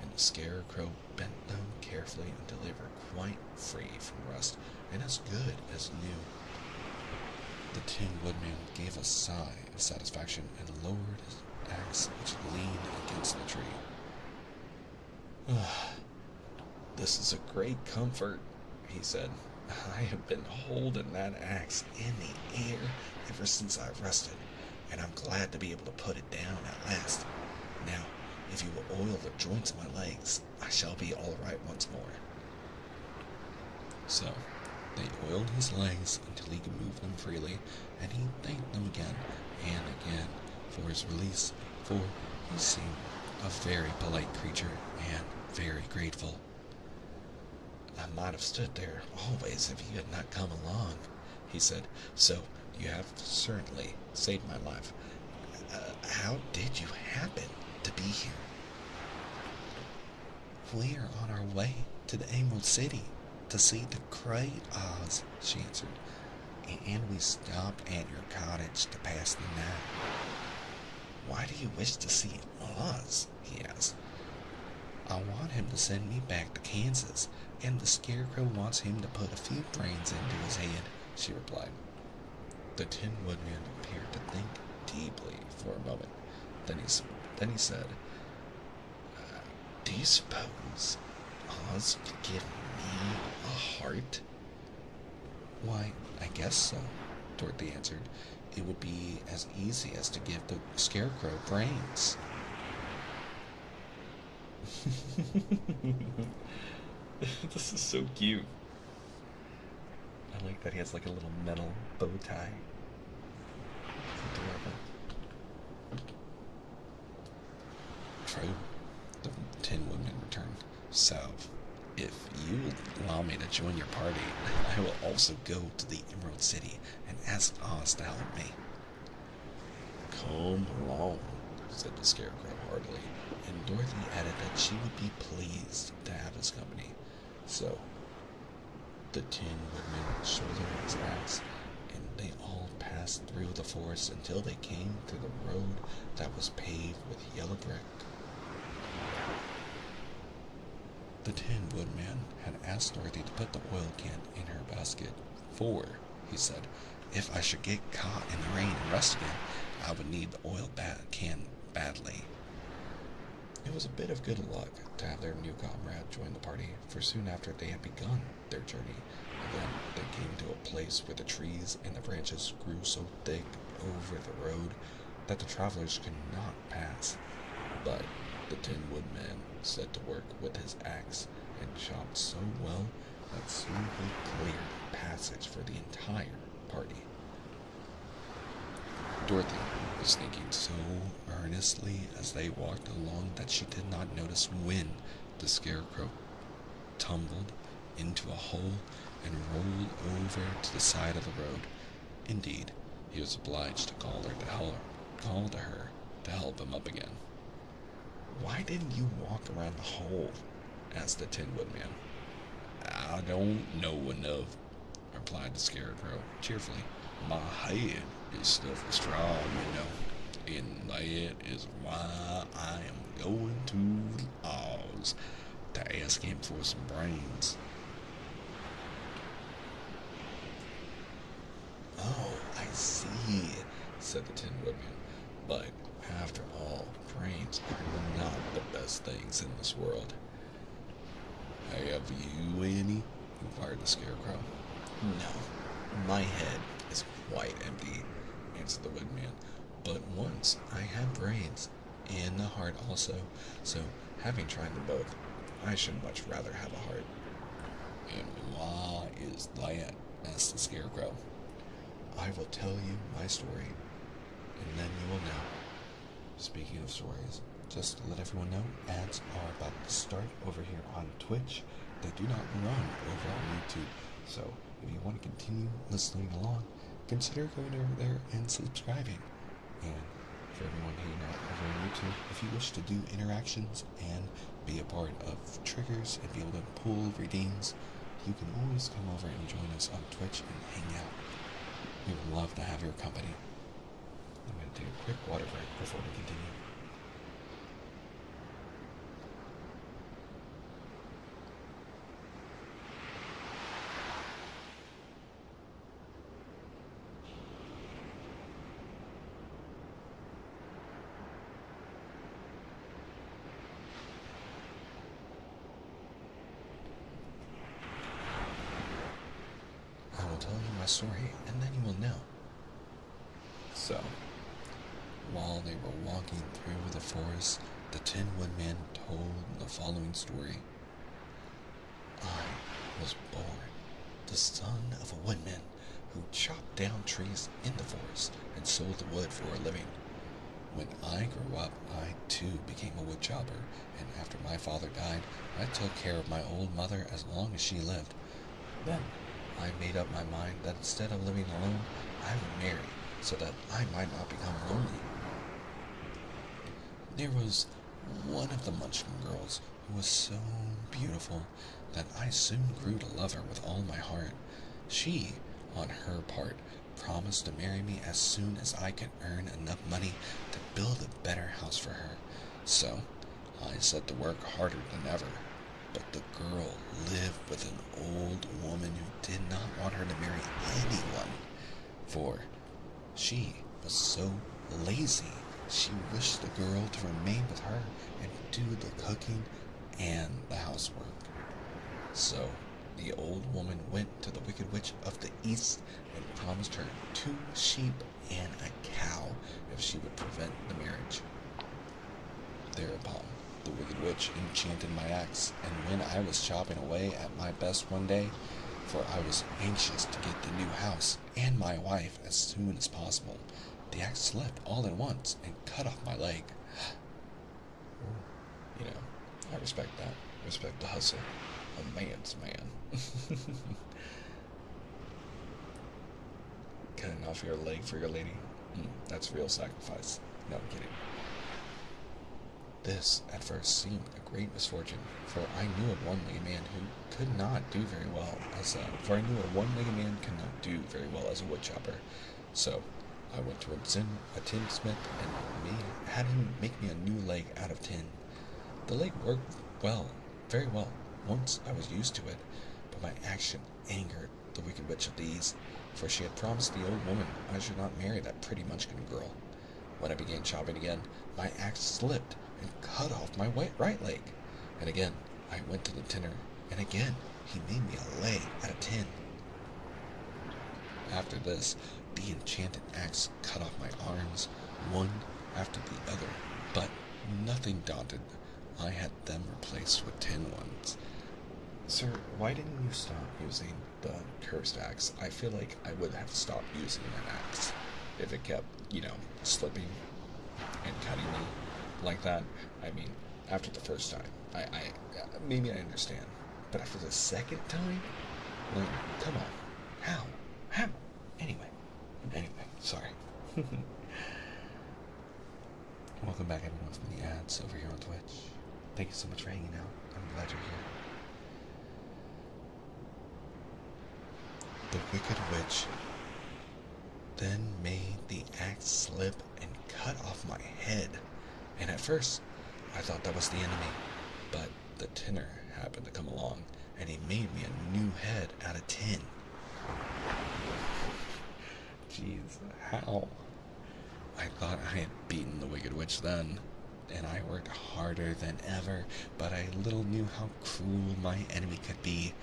and the Scarecrow bent them carefully until they were quite free from rust and as good as new. The Tin Woodman gave a sigh of satisfaction and lowered his axe, which leaned against the tree. "This is a great comfort," he said. "I have been holding that axe in the air ever since I rested, and I'm glad to be able to put it down at last. Now, if you will oil the joints of my legs, I shall be all right once more." So they oiled his legs until he could move them freely, and he thanked them again and again for his release, for he seemed a very polite creature and very grateful. "I might have stood there always if you had not come along," he said, "so you have certainly saved my life. How did you happen to be here?" "We are on our way to the Emerald City to see the Great Oz," she answered, "and we stopped at your cottage to pass the night." "Why do you wish to see Oz?" he asked. "I want him to send me back to Kansas, and the Scarecrow wants him to put a few brains into his head," she replied. The Tin Woodman appeared to think deeply for a moment. Then he said, "Do you suppose Oz could give me a heart?" "Why, I guess so," Dorothy answered. "It would be as easy as to give the Scarecrow brains." This is so cute. I like that he has like a little metal bow tie. It's adorable. True, the Tin Woodman returned. "So, if you allow me to join your party, I will also go to the Emerald City and ask Oz to help me." "Come along," said the Scarecrow heartily, and Dorothy added that she would be pleased to have his company. So the Tin Woodman shouldered his axe, and they all passed through the forest until they came to the road that was paved with yellow brick. The Tin Woodman had asked Dorothy to put the oil can in her basket, for, he said, if I should get caught in the rain and rust again, I would need the oil can badly. sadly. It was a bit of good luck to have their new comrade join the party, for soon after they had begun their journey, again they came to a place where the trees and the branches grew so thick over the road that the travelers could not pass. But the Tin Woodman set to work with his axe and chopped so well that soon he cleared a passage for the entire party. Dorothy was thinking so earnestly as they walked along that she did not notice when the Scarecrow tumbled into a hole and rolled over to the side of the road. Indeed, he was obliged to call to her to help him up again. Why didn't you walk around the hole? Asked the Tin Woodman. I don't know enough, replied the Scarecrow cheerfully. My head is stiff and strong, and that is why I am going to Oz to ask him for some brains. Oh, I see, said the Tin Woodman. But after all, brains are not the best things in this world. Have you any? Inquired the Scarecrow. No, my head is quite empty, answered the Woodman. But once I had brains and a heart also, so having tried them both, I should much rather have a heart. And why is that? Asked the Scarecrow. I will tell you my story, and then you will know. Speaking of stories, just to let everyone know, ads are about to start over here on Twitch. They do not run over on YouTube, so if you want to continue listening along, consider going over there and subscribing. And for everyone hanging out over on YouTube, if you wish to do interactions and be a part of triggers and be able to pull redeems, you can always come over and join us on Twitch and hang out. We would love to have your company. I'm going to take a quick water break before we continue. I will tell you my story, and then you will know. So, while they were walking through the forest, the Tin Woodman told the following story. I was born the son of a woodman who chopped down trees in the forest and sold the wood for a living. When I grew up, I too became a wood chopper, and after my father died, I took care of my old mother as long as she lived. Then, I made up my mind that instead of living alone, I would marry, so that I might not become lonely. There was one of the Munchkin girls who was so beautiful that I soon grew to love her with all my heart. She, on her part, promised to marry me as soon as I could earn enough money to build a better house for her. So, I set to work harder than ever. But the girl lived with an old woman who did not want her to marry anyone, for she was so lazy. She wished the girl to remain with her and do the cooking and the housework. So the old woman went to the Wicked Witch of the East and promised her 2 sheep and a cow if she would prevent the marriage. Thereupon, the Wicked Witch enchanted my axe, and when I was chopping away at my best one day, for I was anxious to get the new house and my wife as soon as possible, the axe slipped all at once and cut off my leg. You know, I respect that. Respect the hustle. A man's man. Cutting off your leg for your lady? That's real sacrifice. No, I'm kidding. This, at first, seemed a great misfortune, for I knew a one-legged man who could not do very well as a wood chopper. So, I went to a tinsmith and had him make me a new leg out of tin. The leg worked well, very well, once I was used to it, but my action angered the Wicked Witch of the East, for she had promised the old woman I should not marry that pretty Munchkin girl. When I began chopping again, my axe slipped and cut off my right leg. And again, I went to the tinner, and again, he made me a leg out of tin. After this, the enchanted axe cut off my arms, one after the other, but nothing daunted, I had them replaced with tin ones. Sir, why didn't you stop using the cursed axe? I feel like I would have stopped using that axe if it kept, slipping and cutting me like that. I mean, after the first time, I maybe I understand, but after the second time, like, come on, how? Anyway, sorry. Welcome back, everyone, from the ads over here on Twitch. Thank you so much for hanging out. I'm glad you're here. The Wicked Witch then made the axe slip and cut off my head. And at first, I thought that was the enemy. But the tinner happened to come along, and he made me a new head out of tin. Jeez, how? I thought I had beaten the Wicked Witch then, and I worked harder than ever, but I little knew how cruel my enemy could be.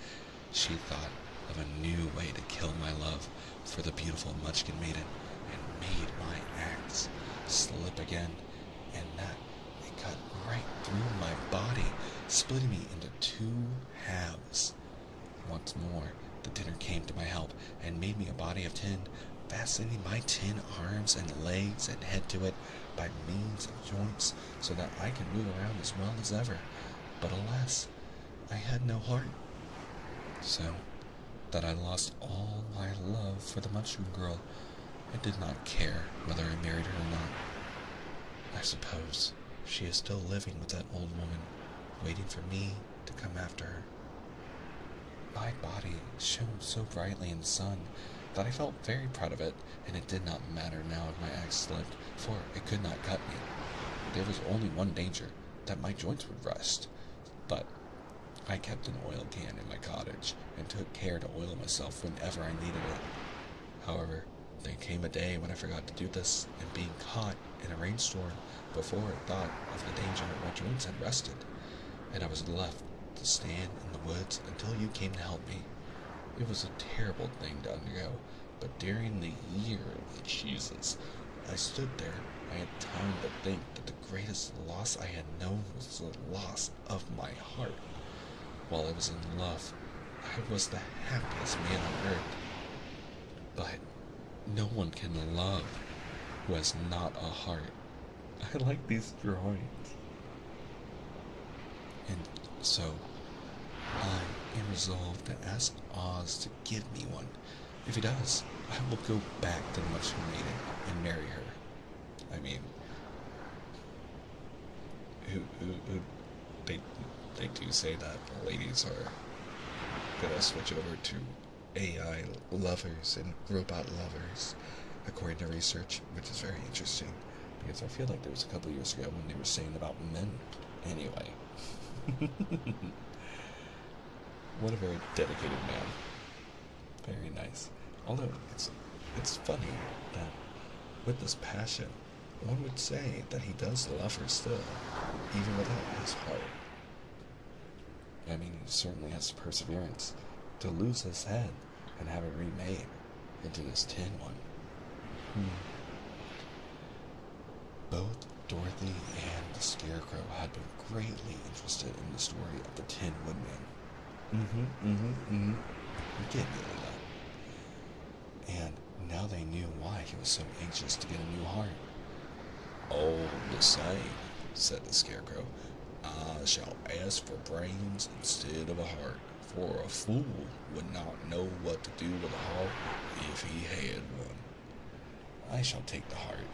She thought of a new way to kill my love for the beautiful Munchkin maiden, and made my axe slip again, and that it cut right through my body, splitting me into two halves. Once more, the tinner came to my help and made me a body of tin, fastening my tin arms and legs and head to it by means of joints so that I could move around as well as ever. But alas, I had no heart. So that I lost all my love for the Munchkin girl and did not care whether I married her or not. I suppose she is still living with that old woman, waiting for me to come after her. My body shone so brightly in the sun that I felt very proud of it, and it did not matter now if my axe slipped, for it could not cut me. There was only one danger, that my joints would rust. But I kept an oil can in my cottage, and took care to oil myself whenever I needed it. However, there came a day when I forgot to do this, and being caught in a rainstorm before I thought of the danger, my joints had rusted, and I was left to stand in the woods until you came to help me. It was a terrible thing to undergo, but during the year of Jesus, I stood there. I had time to think that the greatest loss I had known was the loss of my heart. While I was in love, I was the happiest man on earth. But no one can love who has not a heart. I like these drawings. And so, I am resolved to ask Oz to give me one. If he does, I will go back to the Munchkin Maiden and marry her. I mean, they do say that ladies are gonna switch over to AI lovers and robot lovers, according to research, which is very interesting, because I feel like there was a couple years ago when they were saying about men. Anyway. What a very dedicated man. Very nice. Although, it's funny that with this passion, one would say that he does love her still, even without his heart. I mean, he certainly has the perseverance to lose his head and have it remade into this tin one. Both Dorothy and the Scarecrow had been greatly interested in the story of the Tin Woodman. You get me, Lila. And now they knew why he was so anxious to get a new heart. All the same, said the Scarecrow, I shall ask for brains instead of a heart, for a fool would not know what to do with a heart if he had one. I shall take the heart,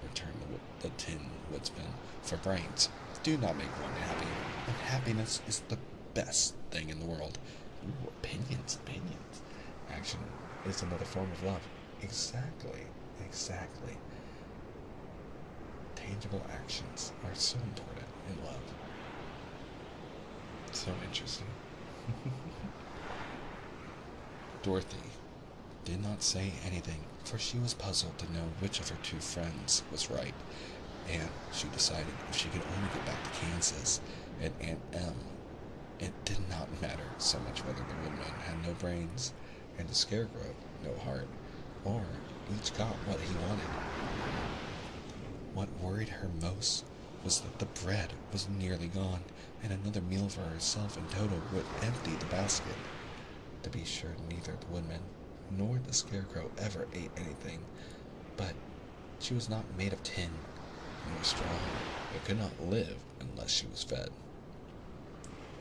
returned the Tin Woodsman, for brains do not make one happy, and happiness is the best thing in the world. Ooh, opinions. Action is another form of love. Exactly. Tangible actions are so important in love. So interesting. Dorothy did not say anything, for she was puzzled to know which of her two friends was right, and she decided if she could only get back to Kansas and Aunt Em, it did not matter so much whether the woodman had no brains and the scarecrow no heart, or each got what he wanted. What worried her most was that the bread was nearly gone, and another meal for herself and Toto would empty the basket. To be sure, neither the woodman nor the scarecrow ever ate anything, but she was not made of tin nor straw, and could not live unless she was fed.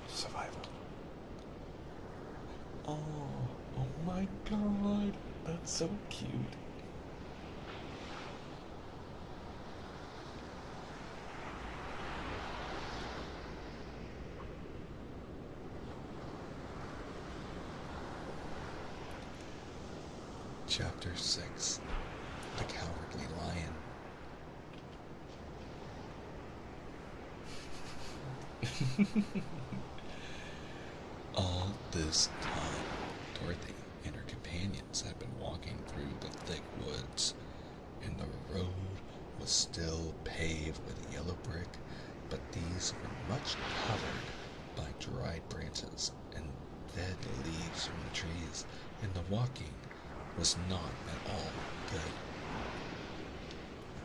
Survival. Oh my god, that's so cute. Chapter 6. The Cowardly Lion. All this time, Dorothy and her companions had been walking through the thick woods, and the road was still paved with yellow brick, but these were much covered by dried branches and dead leaves from the trees, and the walking was not at all good.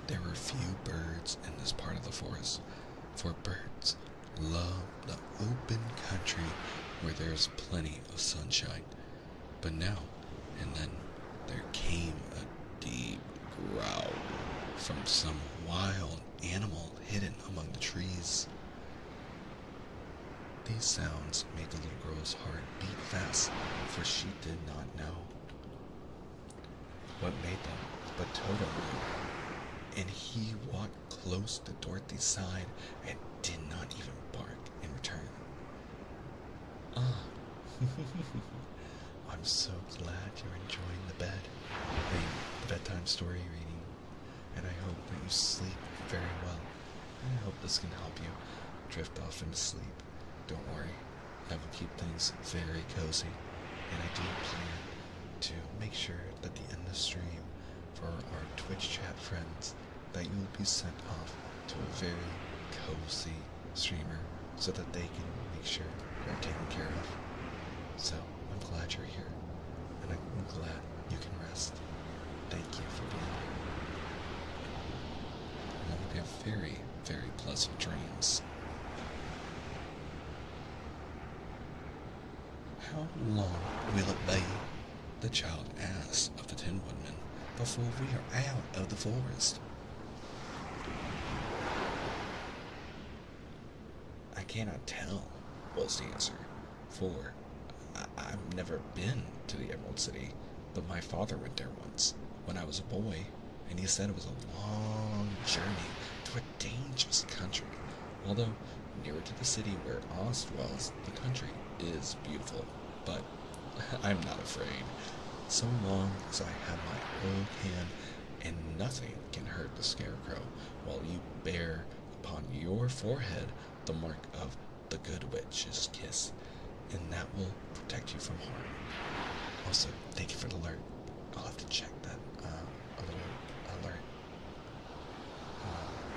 There were few birds in this part of the forest, for birds love the open country where there's plenty of sunshine. But now and then there came a deep growl from some wild animal hidden among the trees. These sounds made the little girl's heart beat fast, for she did not know what made them, but Toto knew, and he walked close to Dorothy's side and did not even bark in return. Ah, I'm so glad you're enjoying the bedtime story reading, and I hope that you sleep very well, and I hope this can help you drift off into sleep. Don't worry, I will keep things very cozy, and I do plan to make sure that at the end of the stream, for our Twitch chat friends, that you will be sent off to a very cozy streamer so that they can make sure you're taken care of. So I'm glad you're here, and I'm glad you can rest. Thank you for being here. And I hope you have very, very pleasant dreams. How long will it be, the child asked of the Tin Woodman, before we are out of the forest? I cannot tell, was the answer, for I've never been to the Emerald City, but my father went there once, when I was a boy, and he said it was a long journey through a dangerous country. Although, nearer to the city where Oz dwells, the country is beautiful, but I'm not afraid. So long as I have my old hand, and nothing can hurt the Scarecrow, while you bear upon your forehead the mark of the Good Witch's kiss, and that will protect you from harm. Also, thank you for the alert. I'll have to check that alert.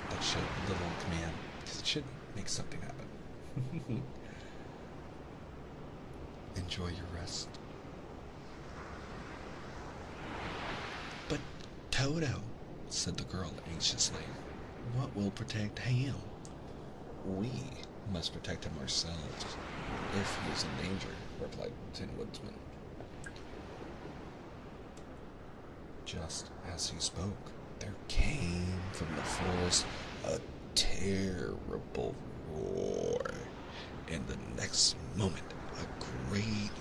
That should little command, because it should make something happen. Enjoy your rest. But Toto, said the girl anxiously, what will protect him? We must protect him ourselves, if he is in danger, replied the Tin Woodsman. Just as he spoke, there came from the forest a terrible roar, and the next moment a great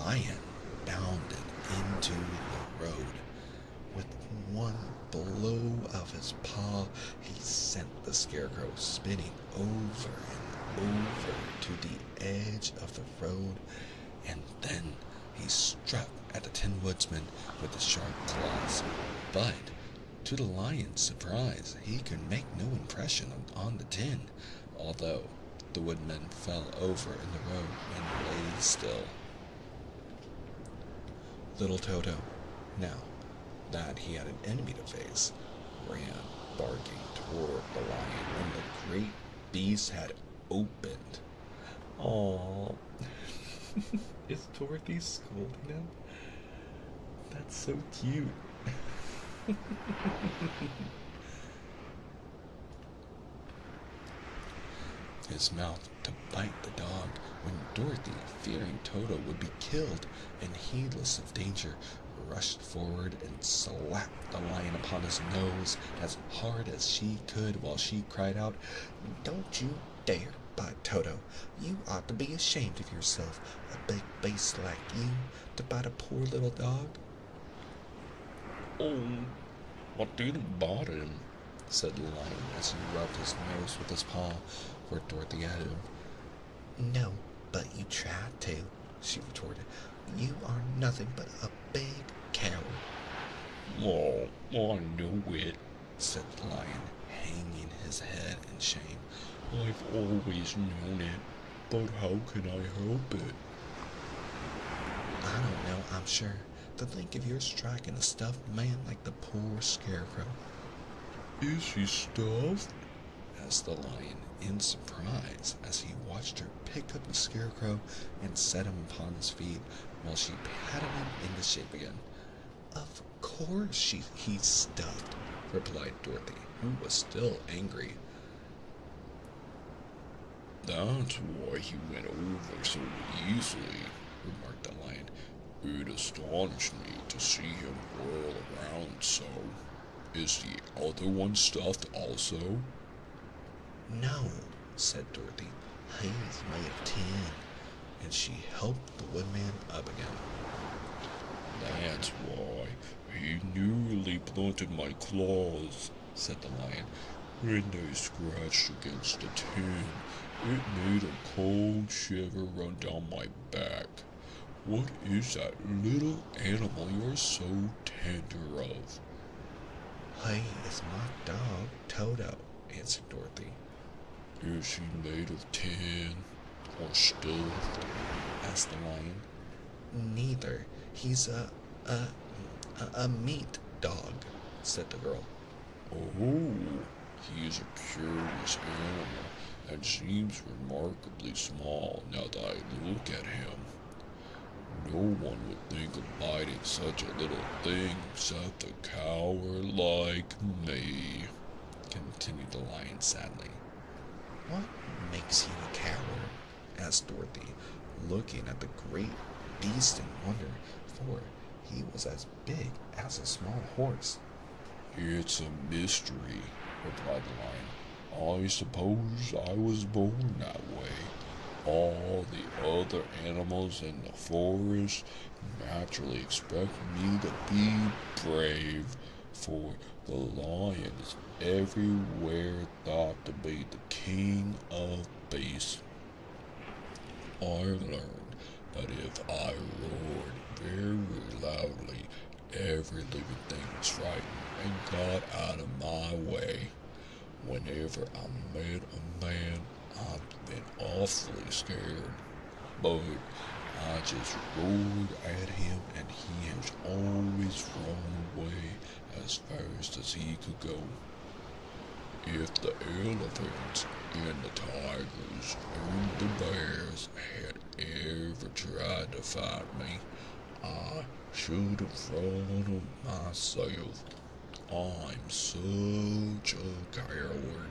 lion bounded into the road. With one blow of his paw, he sent the Scarecrow spinning over and over to the edge of the road, and then he struck at the Tin Woodsman with his sharp claws. But, to the lion's surprise, he could make no impression on the tin, although the woodman fell over in the road and lay still. Little Toto, now that he had an enemy to face, ran barking toward the lion when the great beast had opened. Aww. Is Dorothy scolding him? That's so cute. His mouth to bite the dog when Dorothy, fearing Toto would be killed and heedless of danger, rushed forward and slapped the lion upon his nose as hard as she could while she cried out, Don't you dare bite Toto. You ought to be ashamed of yourself, a big beast like you, to bite a poor little dog. Oh, I didn't bite him, said the lion as he rubbed his nose with his paw where Dorothy had him. No, but you tried to, she retorted. You are nothing but a big coward. Oh, I knew it, said the lion, hanging his head in shame. I've always known it, but how can I help it? I don't know, I'm sure. To think of your striking a stuffed man like the poor scarecrow. Is he stuffed? asked the lion in surprise as he watched her pick up the scarecrow and set him upon his feet while she patted him into shape again. Of course he's stuffed, replied Dorothy, who was still angry. That's why he went over so easily, remarked the lion. It astonished me to see him whirl around so. Is the other one stuffed also? No, said Dorothy. He's made of tin. And she helped the woodman up again. That's why he nearly blunted my claws, said the lion. When they scratched against the tin, it made a cold shiver run down my back. What is that little animal you're so tender of? He is my dog, Toto, answered Dorothy. Is he made of tin or stuffed? asked the lion. Neither. He's a meat dog, said the girl. Oh, he is a curious animal and seems remarkably small now that I look at him. No one would think of biting such a little thing except a coward like me, continued the lion sadly. What makes you a coward? asked Dorothy, looking at the great beast in wonder, for he was as big as a small horse. It's a mystery, replied the lion. I suppose I was born that way. All the other animals in the forest naturally expect me to be brave, for the lion is everywhere thought to be the king of beasts. I learned that if I roared very loudly, every living thing was frightened and got out of my way. Whenever I met a man, I've been awfully scared, but I just roared at him and he has always run away as fast as he could go. If the elephants and the tigers and the bears had ever tried to fight me, I should have thrown them myself. I'm such a coward.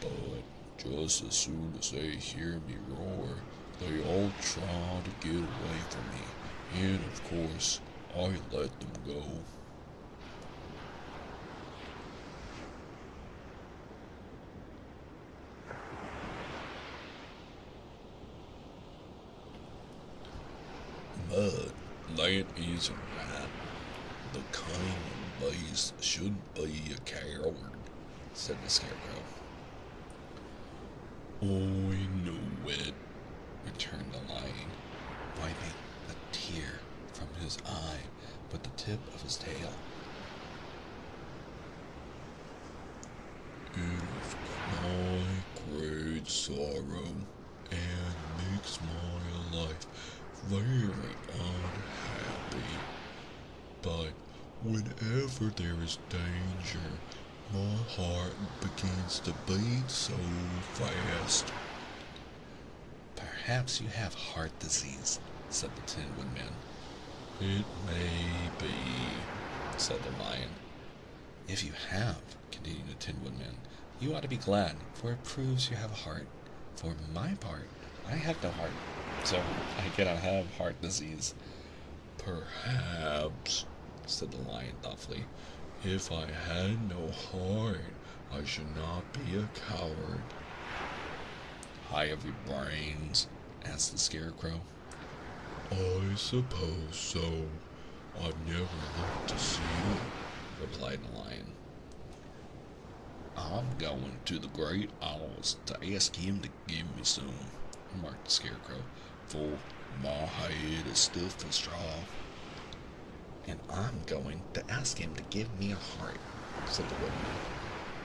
But just as soon as they hear me roar, they all try to get away from me, and of course, I let them go. But that isn't right. The king of beasts shouldn't be a coward, said the scarecrow. I know it, returned the lion, wiping a tear from his eye with the tip of his tail. It is my great sorrow and makes my life very unhappy. but whenever there is danger, my heart begins to beat so fast. Perhaps you have heart disease, said the Tin Woodman. It may be, said the Lion. If you have, continued the Tin Woodman, you ought to be glad, for it proves you have a heart. For my part, I have no heart, so I cannot have heart disease. Perhaps, said the Lion thoughtfully, if I had no heart, I should not be a coward. High of your brains? Asked the Scarecrow. I suppose so. I've never looked to see it, replied the Lion. I'm going to the Great Owls to ask him to give me some, remarked the Scarecrow, for my head is stiff as straw. And I'm going to ask him to give me a heart, said the Woodman.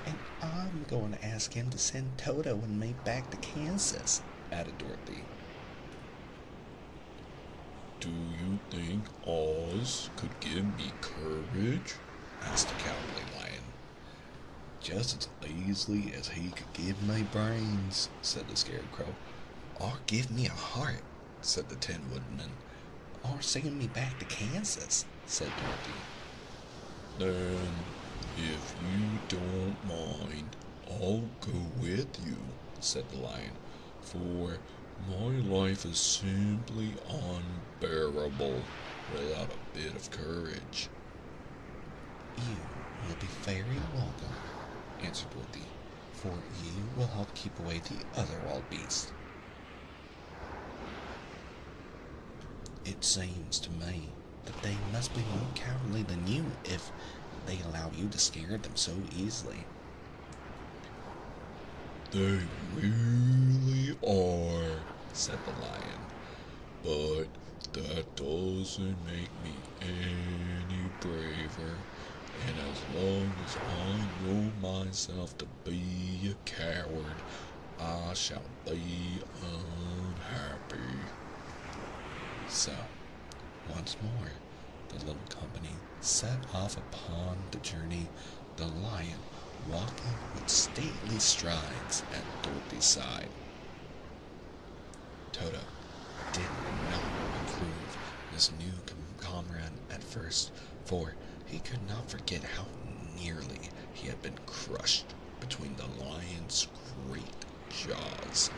And I'm going to ask him to send Toto and me back to Kansas, added Dorothy. Do you think Oz could give me courage? Asked the Cowardly Lion. Just as easily as he could give me brains, said the Scarecrow. Or give me a heart, said the Tin Woodman. Or send me back to Kansas, said Dorothy. Then, if you don't mind, I'll go with you, said the Lion, for my life is simply unbearable without a bit of courage. You will be very welcome, answered Dorothy, for you will help keep away the other wild beasts. It seems to me that they must be more cowardly than you if they allow you to scare them so easily. They really are, said the Lion, but that doesn't make me any braver, and as long as I know myself to be a coward, I shall be unhappy. So, once more, the little company set off upon the journey, the Lion walking with stately strides at Dorothy's side. Toto did not approve this new comrade at first, for he could not forget how nearly he had been crushed between the lion's great jaws.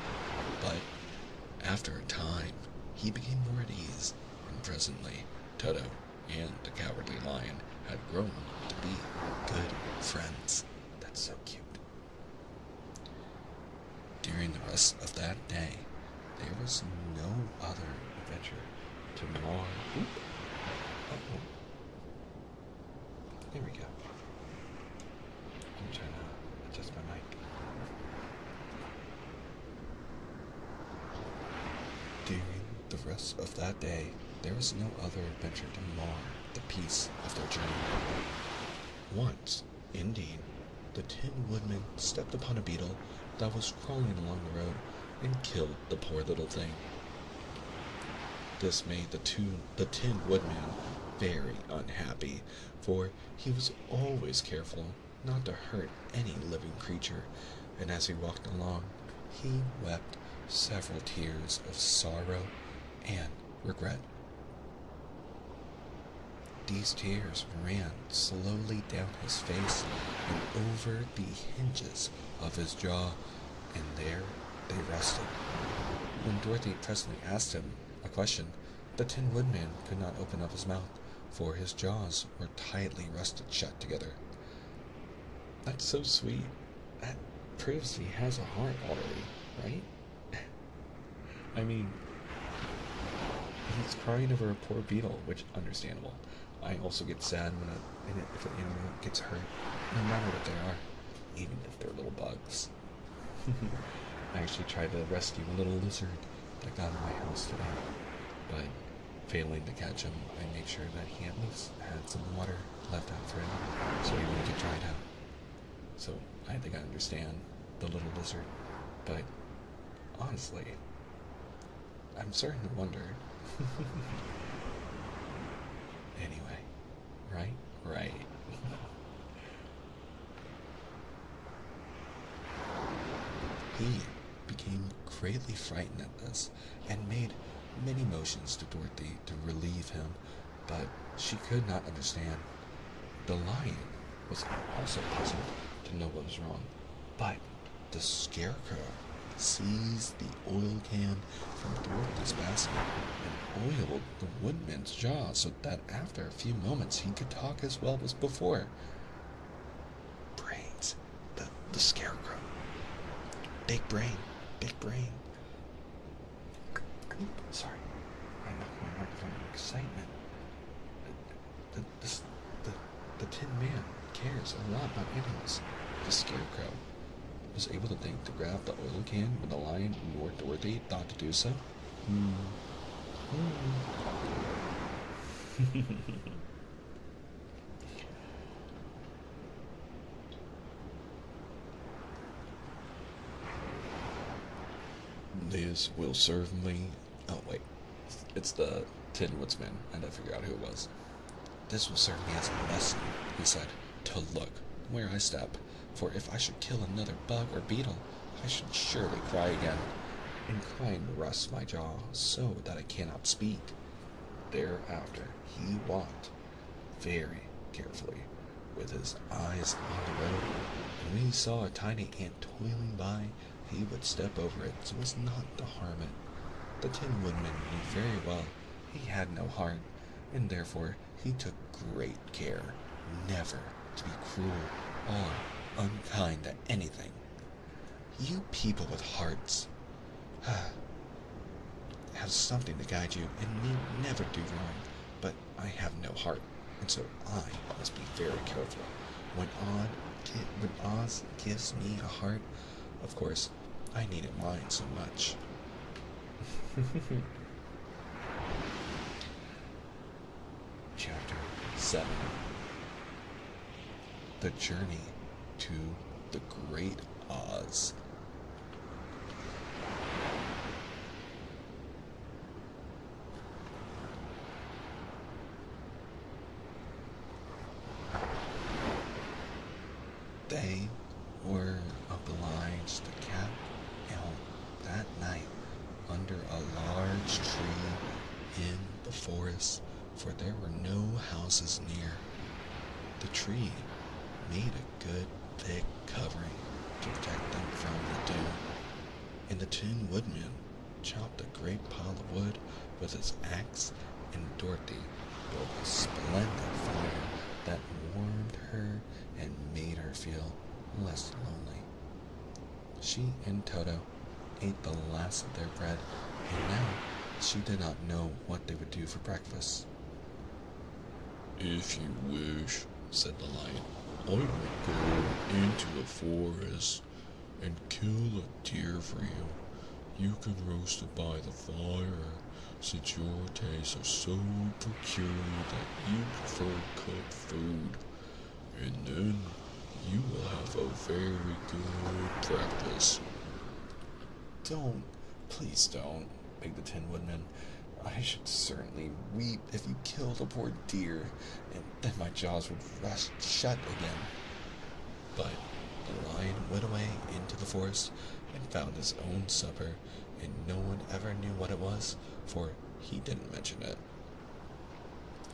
But after a time, he became more at ease, and presently Toto and the Cowardly Lion had grown to be good friends. That's so cute. During the rest of that day, there was no other adventure to mar. Uh-oh. There we go. I'm trying to adjust my mic. During the rest of that day, there was no other adventure to mar the peace of their journey. Once, indeed, the Tin Woodman stepped upon a beetle that was crawling along the road and killed the poor little thing. This made the Tin Woodman very unhappy, for he was always careful not to hurt any living creature, and as he walked along, he wept several tears of sorrow and regret. These tears ran slowly down his face and over the hinges of his jaw, and there they rested. When Dorothy presently asked him a question, the Tin Woodman could not open up his mouth, for his jaws were tightly rusted shut together. That's so sweet. That proves he has a heart already, right? I mean, he's crying over a poor beetle, which understandable. I also get sad if an animal gets hurt, no matter what they are, even if they're little bugs. I actually tried to rescue a little lizard that got in my house today, but failing to catch him, I made sure that he at least had some water left out for him so he wouldn't get dried out. So I think I understand the little lizard, but honestly, I'm starting to wonder. Anyway, right? Right. He became greatly frightened at this and made many motions to Dorothy to relieve him, but she could not understand. The lion was also puzzled to know what was wrong, but the scarecrow seized the oil can from Dorothy's basket and oiled the woodman's jaw so that after a few moments he could talk as well as before. Brains, the scarecrow. Big brain, big brain. Sorry, I knocked my microphone in excitement. The Tin Man cares a lot about animals. The scarecrow was able to think to grab the oil can when the lion nor Dorothy thought to do so. This will serve me. Oh, wait. It's the Tin Woodsman, and I figured out who it was. This will serve me as a lesson, he said, to look where I step, for if I should kill another bug or beetle, I should surely cry again, and crying rusts my jaw so that I cannot speak. Thereafter he walked very carefully, with his eyes on the road, and when he saw a tiny ant toiling by, he would step over it so as not to harm it. The Tin Woodman knew very well he had no heart, and therefore he took great care never to be cruel or unkind to anything. You people with hearts have something to guide you and need never do wrong, but I have no heart, and so I must be very careful. When Oz gives me a heart, of course, I needed mine so much. Chapter 7. The Journey to the Great Oz. They were obliged to camp out that night under a large tree in the forest, for there were no houses near. The tree made a good thick covering to protect them from the dew, and the Tin Woodman chopped a great pile of wood with his axe, and Dorothy built a splendid fire that warmed her and made her feel less lonely. She and Toto ate the last of their bread, and now she did not know what they would do for breakfast. If you wish, said the lion, I will go into the forest and kill a deer for you. You can roast it by the fire, since your tastes are so peculiar that you prefer cooked food. And then you will have a very good breakfast. Don't, please don't, begged the Tin Woodman. I should certainly weep if you killed a poor deer, and then my jaws would rust shut again. But the lion went away into the forest and found his own supper, and no one ever knew what it was, for he didn't mention it.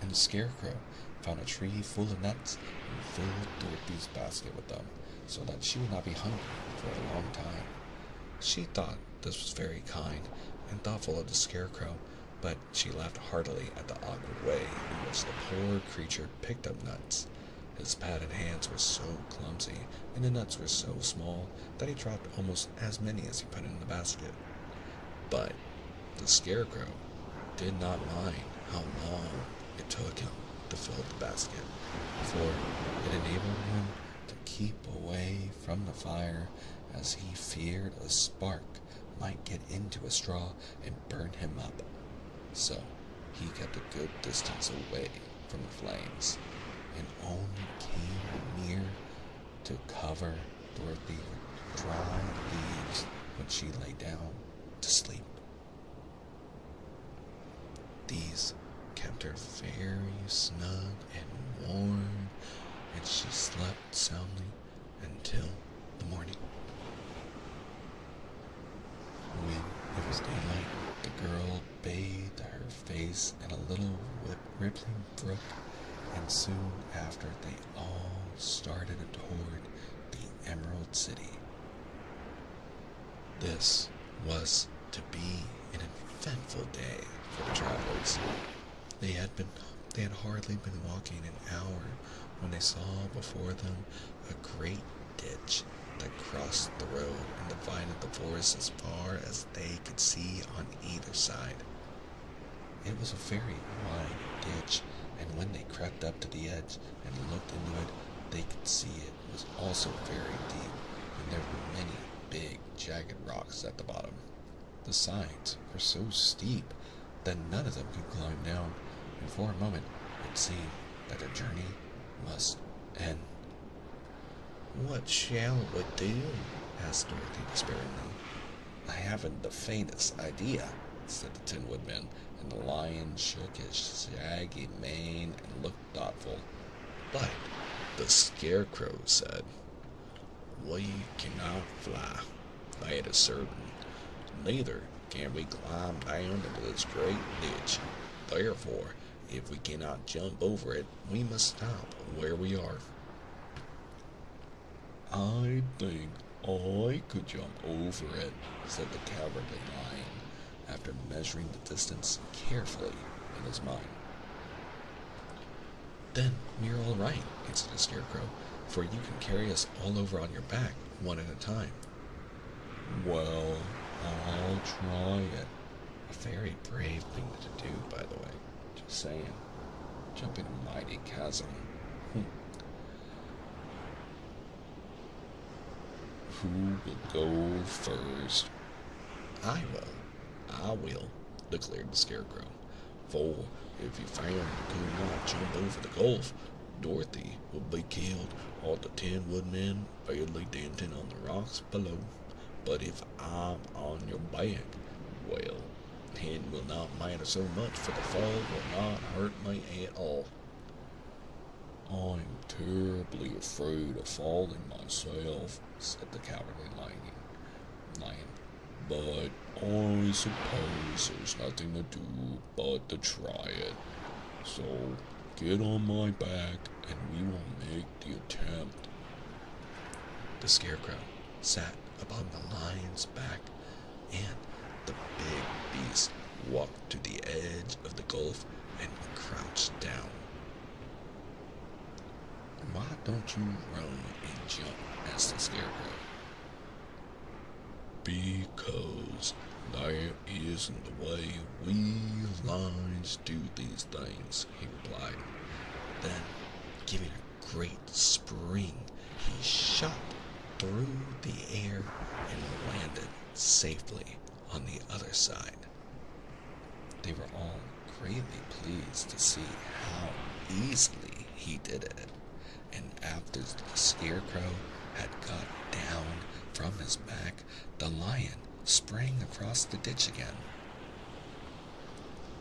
And the Scarecrow found a tree full of nuts and filled Dorothy's basket with them, so that she would not be hungry for a long time. She thought this was very kind and thoughtful of the Scarecrow, but she laughed heartily at the awkward way in which the poor creature picked up nuts. His padded hands were so clumsy, and the nuts were so small, that he dropped almost as many as he put in the basket. But the Scarecrow did not mind how long it took him to fill the basket, for it enabled him to keep away from the fire, as he feared a spark might get into a straw and burn him up. So he kept a good distance away from the flames, and only came near to cover Dorothy with dry leaves when she lay down to sleep. These kept kept her very snug and warm, and she slept soundly until the morning. When it was daylight, the girl bathed her face in a little rippling brook, and soon after they all started toward the Emerald City. This was to be an eventful day for the travelers. They had hardly been walking an hour when they saw before them a great ditch that crossed the road and divided the forest as far as they could see on either side. It was a very wide ditch, and when they crept up to the edge and looked into it, they could see it was also very deep, and there were many big, jagged rocks at the bottom. The sides were so steep that none of them could climb down, and for a moment it seemed that their journey must end. What shall we do? Asked Dorothy despairingly. I haven't the faintest idea, said the Tin Woodman, and the lion shook his shaggy mane and looked thoughtful. But the Scarecrow said, We cannot fly, that is certain. Neither can we climb down into this great ditch. Therefore, if we cannot jump over it, we must stop where we are. I think I could jump over it, said the Cowardly Lion, after measuring the distance carefully in his mind. Then you're all right, answered the Scarecrow, for you can carry us all over on your back, one at a time. Well, I'll try it. A very brave thing to do, by the way. Just saying. Jumping a mighty chasm. Who will go first? I will. I will, declared the Scarecrow. For if you found you could not jump over the gulf, Dorothy would be killed, or the Tin Woodman badly dented on the rocks below. But if I'm on your back, well, it will not matter so much, for the fall will not hurt me at all. I'm terribly afraid of falling myself, said the Cowardly Lion. But I suppose there's nothing to do but to try it. So get on my back and we will make the attempt. The Scarecrow sat upon the lion's back, and the big beast walked to the edge of the gulf and crouched down. Why don't you run and jump? Asked the Scarecrow. Because that isn't the way we lions do these things, he replied. Then, giving a great spring, he shot through the air and landed safely on the other side. They were all greatly pleased to see how easily he did it, and after the Scarecrow had got down from his back, the lion sprang across the ditch again.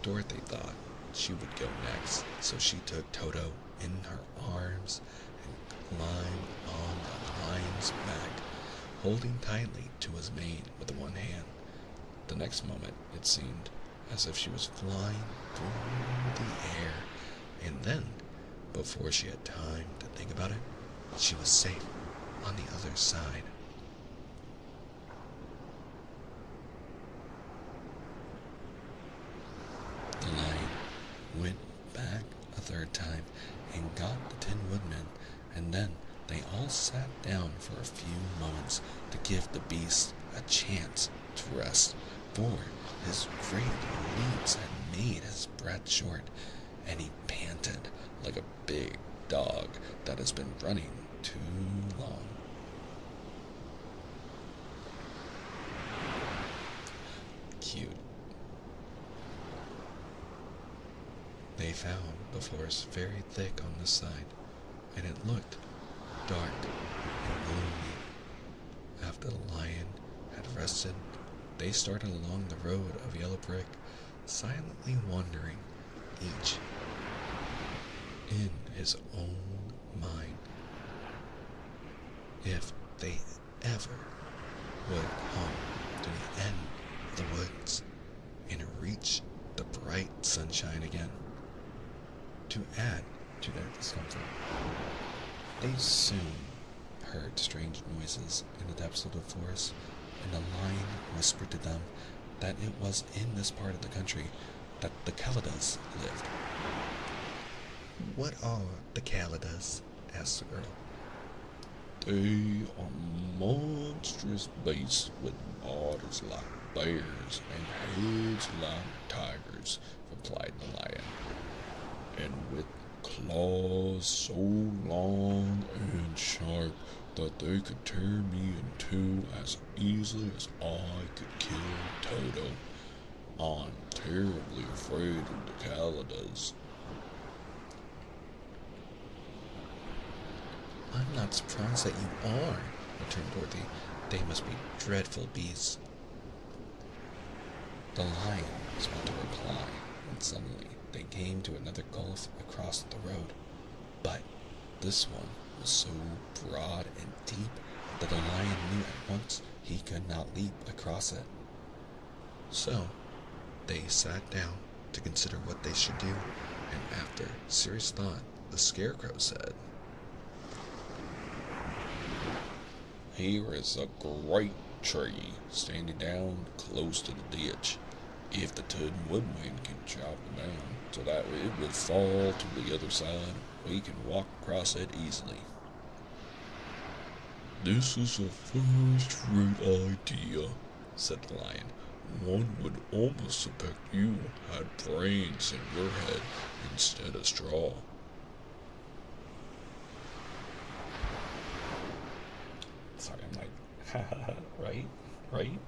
Dorothy thought she would go next, so she took Toto in her arms and climbed on the lion's back, holding tightly to his mane with one hand. The next moment, it seemed as if she was flying through the air, and then, before she had time to think about it, she was safe on the other side. The lion went back a third time and got the Tin Woodman, and then they all sat down for a few moments to give the beast a chance to rest, for his great leaps had made his breath short, and he panted like a big dog that has been running too long. Cute. They found the forest very thick on this side, and it looked dark and gloomy. After the lion had rested, they started along the road of yellow brick, silently wondering each. In his own mind, if they ever would come to the end of the woods and reach the bright sunshine again, to add to their discomfort, they soon heard strange noises in the depths of the forest, and the lion whispered to them that it was in this part of the country that the Kalidas lived. "What are the Kalidas?" asked the girl. They are monstrous beasts with bodies like bears and heads like tigers, replied the lion, and with claws so long and sharp that they could tear me in two as easily as I could kill Toto. I'm terribly afraid of the Kalidas. "I'm not surprised that you are," returned Dorothy. "They must be dreadful beasts." The lion was about to reply, when suddenly they came to another gulf across the road. But this one was so broad and deep that the lion knew at once he could not leap across it. So they sat down to consider what they should do, and after serious thought, the Scarecrow said, Here is a great tree standing down close to the ditch. If the Tin Woodman can chop it down so that it will fall to the other side, we can walk across it easily. This is a first-rate idea, said the lion. One would almost suspect you had brains in your head instead of straw. sorry, I'm like, right?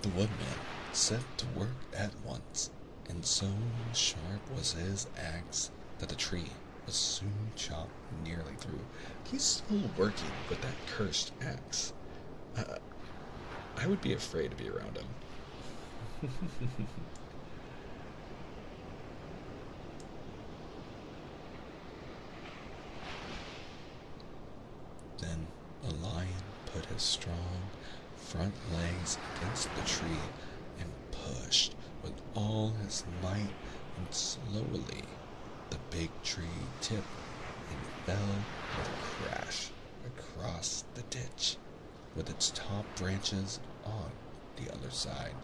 The woodman set to work at once, and so sharp was his axe that the tree was soon chopped nearly through. He's still working with that cursed axe. I would be afraid to be around him. Then the lion put his strong front legs against the tree and pushed with all his might, and slowly the big tree tipped and fell with a crash across the ditch, with its top branches on the other side.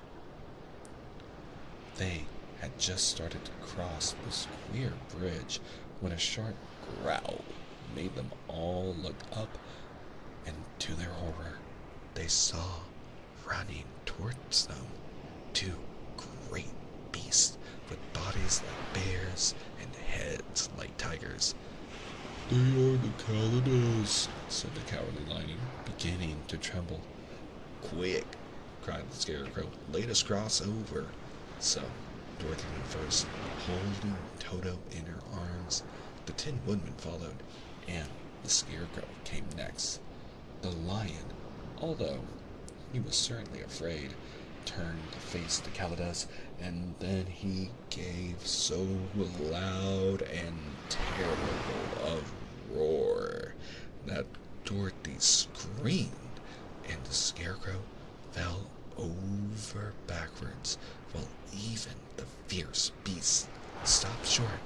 They had just started to cross this queer bridge when a sharp growl made them all look up, and to their horror, they saw running towards them two great beasts with bodies like bears and heads like tigers. They are the Kalidas, said the cowardly lion, beginning to tremble. "Quick!" cried the Scarecrow. "Let us cross over." So Dorothy went first, holding Toto in her arms. The Tin Woodman followed, and the Scarecrow came next. The lion, although he was certainly afraid, turned to face the Kalidas, and then he gave so loud and terrible a roar that Dorothy screamed, and the Scarecrow fell over backwards, while even the fierce beast stopped short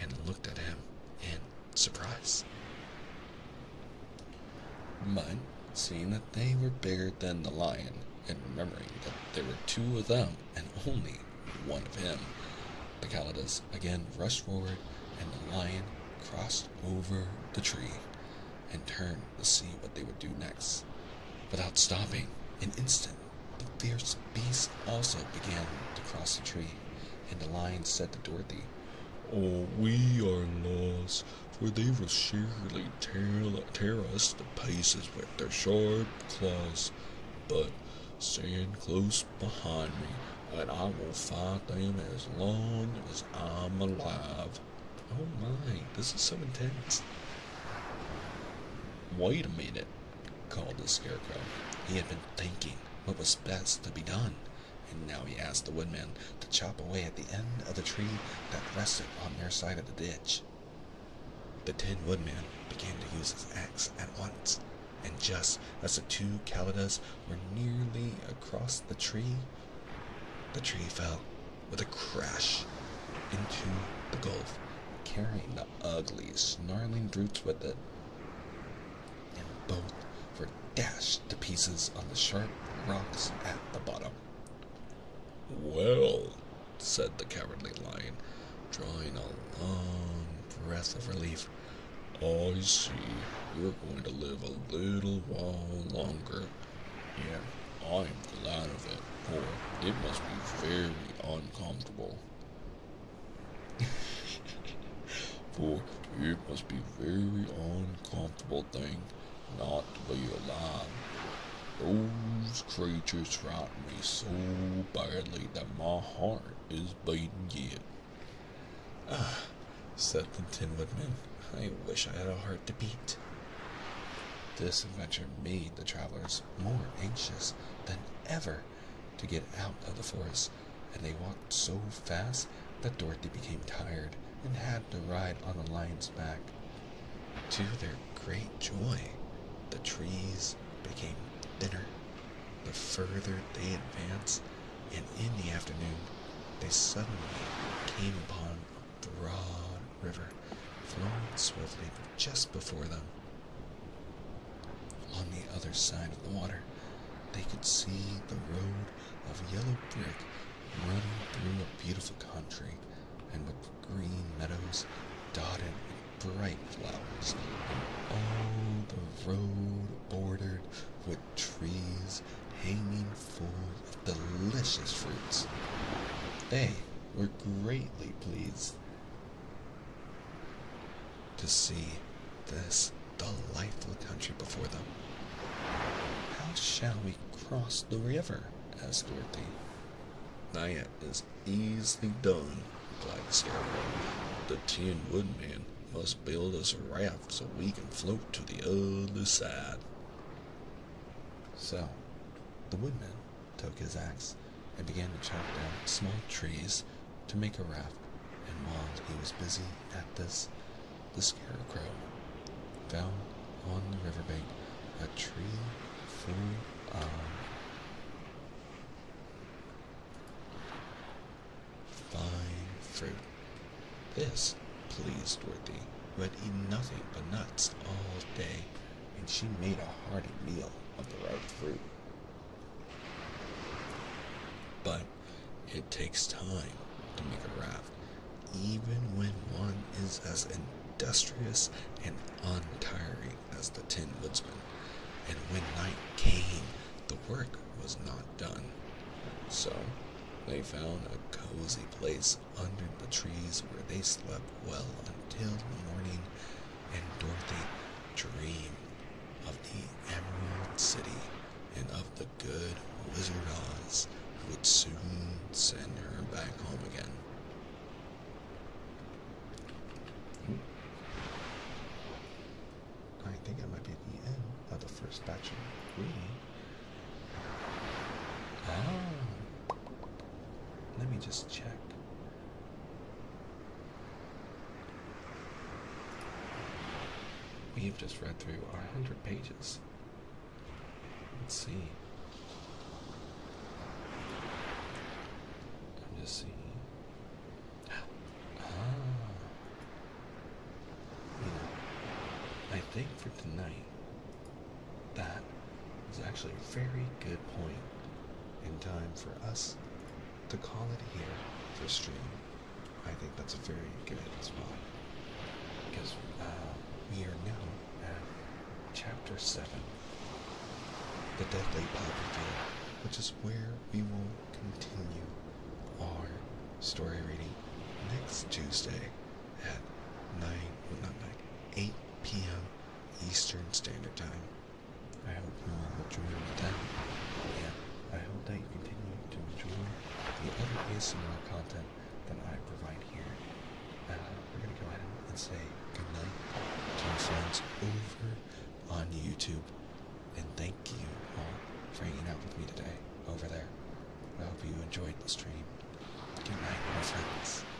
and looked at him in surprise. But seeing that they were bigger than the lion, and remembering that there were two of them and only one of him, the Kalidas again rushed forward, and the lion crossed over the tree and turned to see what they would do next. Without stopping an instant, the fierce beast also began to cross the tree, and the lion said to Dorothy, Oh, we are lost, for they will surely tear us to pieces with their sharp claws. But stand close behind me, and I will fight them as long as I'm alive. "Oh my, this is so intense." Wait a minute, called the Scarecrow. He had been thinking what was best to be done, and now he asked the woodman to chop away at the end of the tree that rested on their side of the ditch. The Tin Woodman began to use his axe at once, and just as the two Kaladas were nearly across the tree fell with a crash into the gulf, carrying the ugly, snarling brutes with it, and both were dashed to pieces on the sharp rocks at the bottom. Well, said the Cowardly Lion, drawing a long breath of relief, I see you're going to live a little while longer. Yeah, I'm glad of it, for it must be very uncomfortable. For it must be a very uncomfortable thing not to be alive. Those creatures frighten me so badly that my heart is beating yet. Said the Tin Woodman, I wish I had a heart to beat. This adventure made the travelers more anxious than ever to get out of the forest, and they walked so fast that Dorothy became tired and had to ride on the lion's back. To their great joy, the trees became thinner the further they advanced, and in the afternoon they suddenly came upon a broad river flowing swiftly just before them. On the other side of the water, they could see the road of yellow brick running through a beautiful country, and with green meadows dotted with bright flowers, and all the road bordered with trees hanging full of delicious fruits. They were greatly pleased to see this delightful country before them. How shall we cross the river? Asked Dorothy. That is easily done, replied the Scarecrow. The Tin Woodman must build us a raft so we can float to the other side. So, the woodman took his axe and began to chop down small trees to make a raft, and while he was busy at this, the Scarecrow found on the riverbank a tree full of fine fruit. This pleased Dorothy, who had eaten nothing but nuts all day, and she made a hearty meal of the ripe fruit. But it takes time to make a raft, even when one is as industrious and untiring as the Tin Woodsman. And when night came, the work was not done. So they found a cozy place under the trees where they slept well until the morning, and Dorothy dreamed of the Emerald City and of the good Wizard Oz, who would soon send her back home again. I think that might be the end of the first batch of reading. Let me just check. We've just read through our 100 pages. Let's see. I'm just seeing. I think for tonight, that is actually a very good point in time for us to call it here for stream. I think that's a very good spot, because we are now at chapter 7, The Deadly Poppy Field, which is where we will continue our story reading next Tuesday at 8 p.m. Eastern Standard Time. I hope you all enjoy your time, and I hope that you continue to enjoy the other ASMR content that I provide here. We're going to go ahead and say goodnight to our friends over on YouTube, and thank you all for hanging out with me today over there. I hope you enjoyed the stream. Good night, my friends.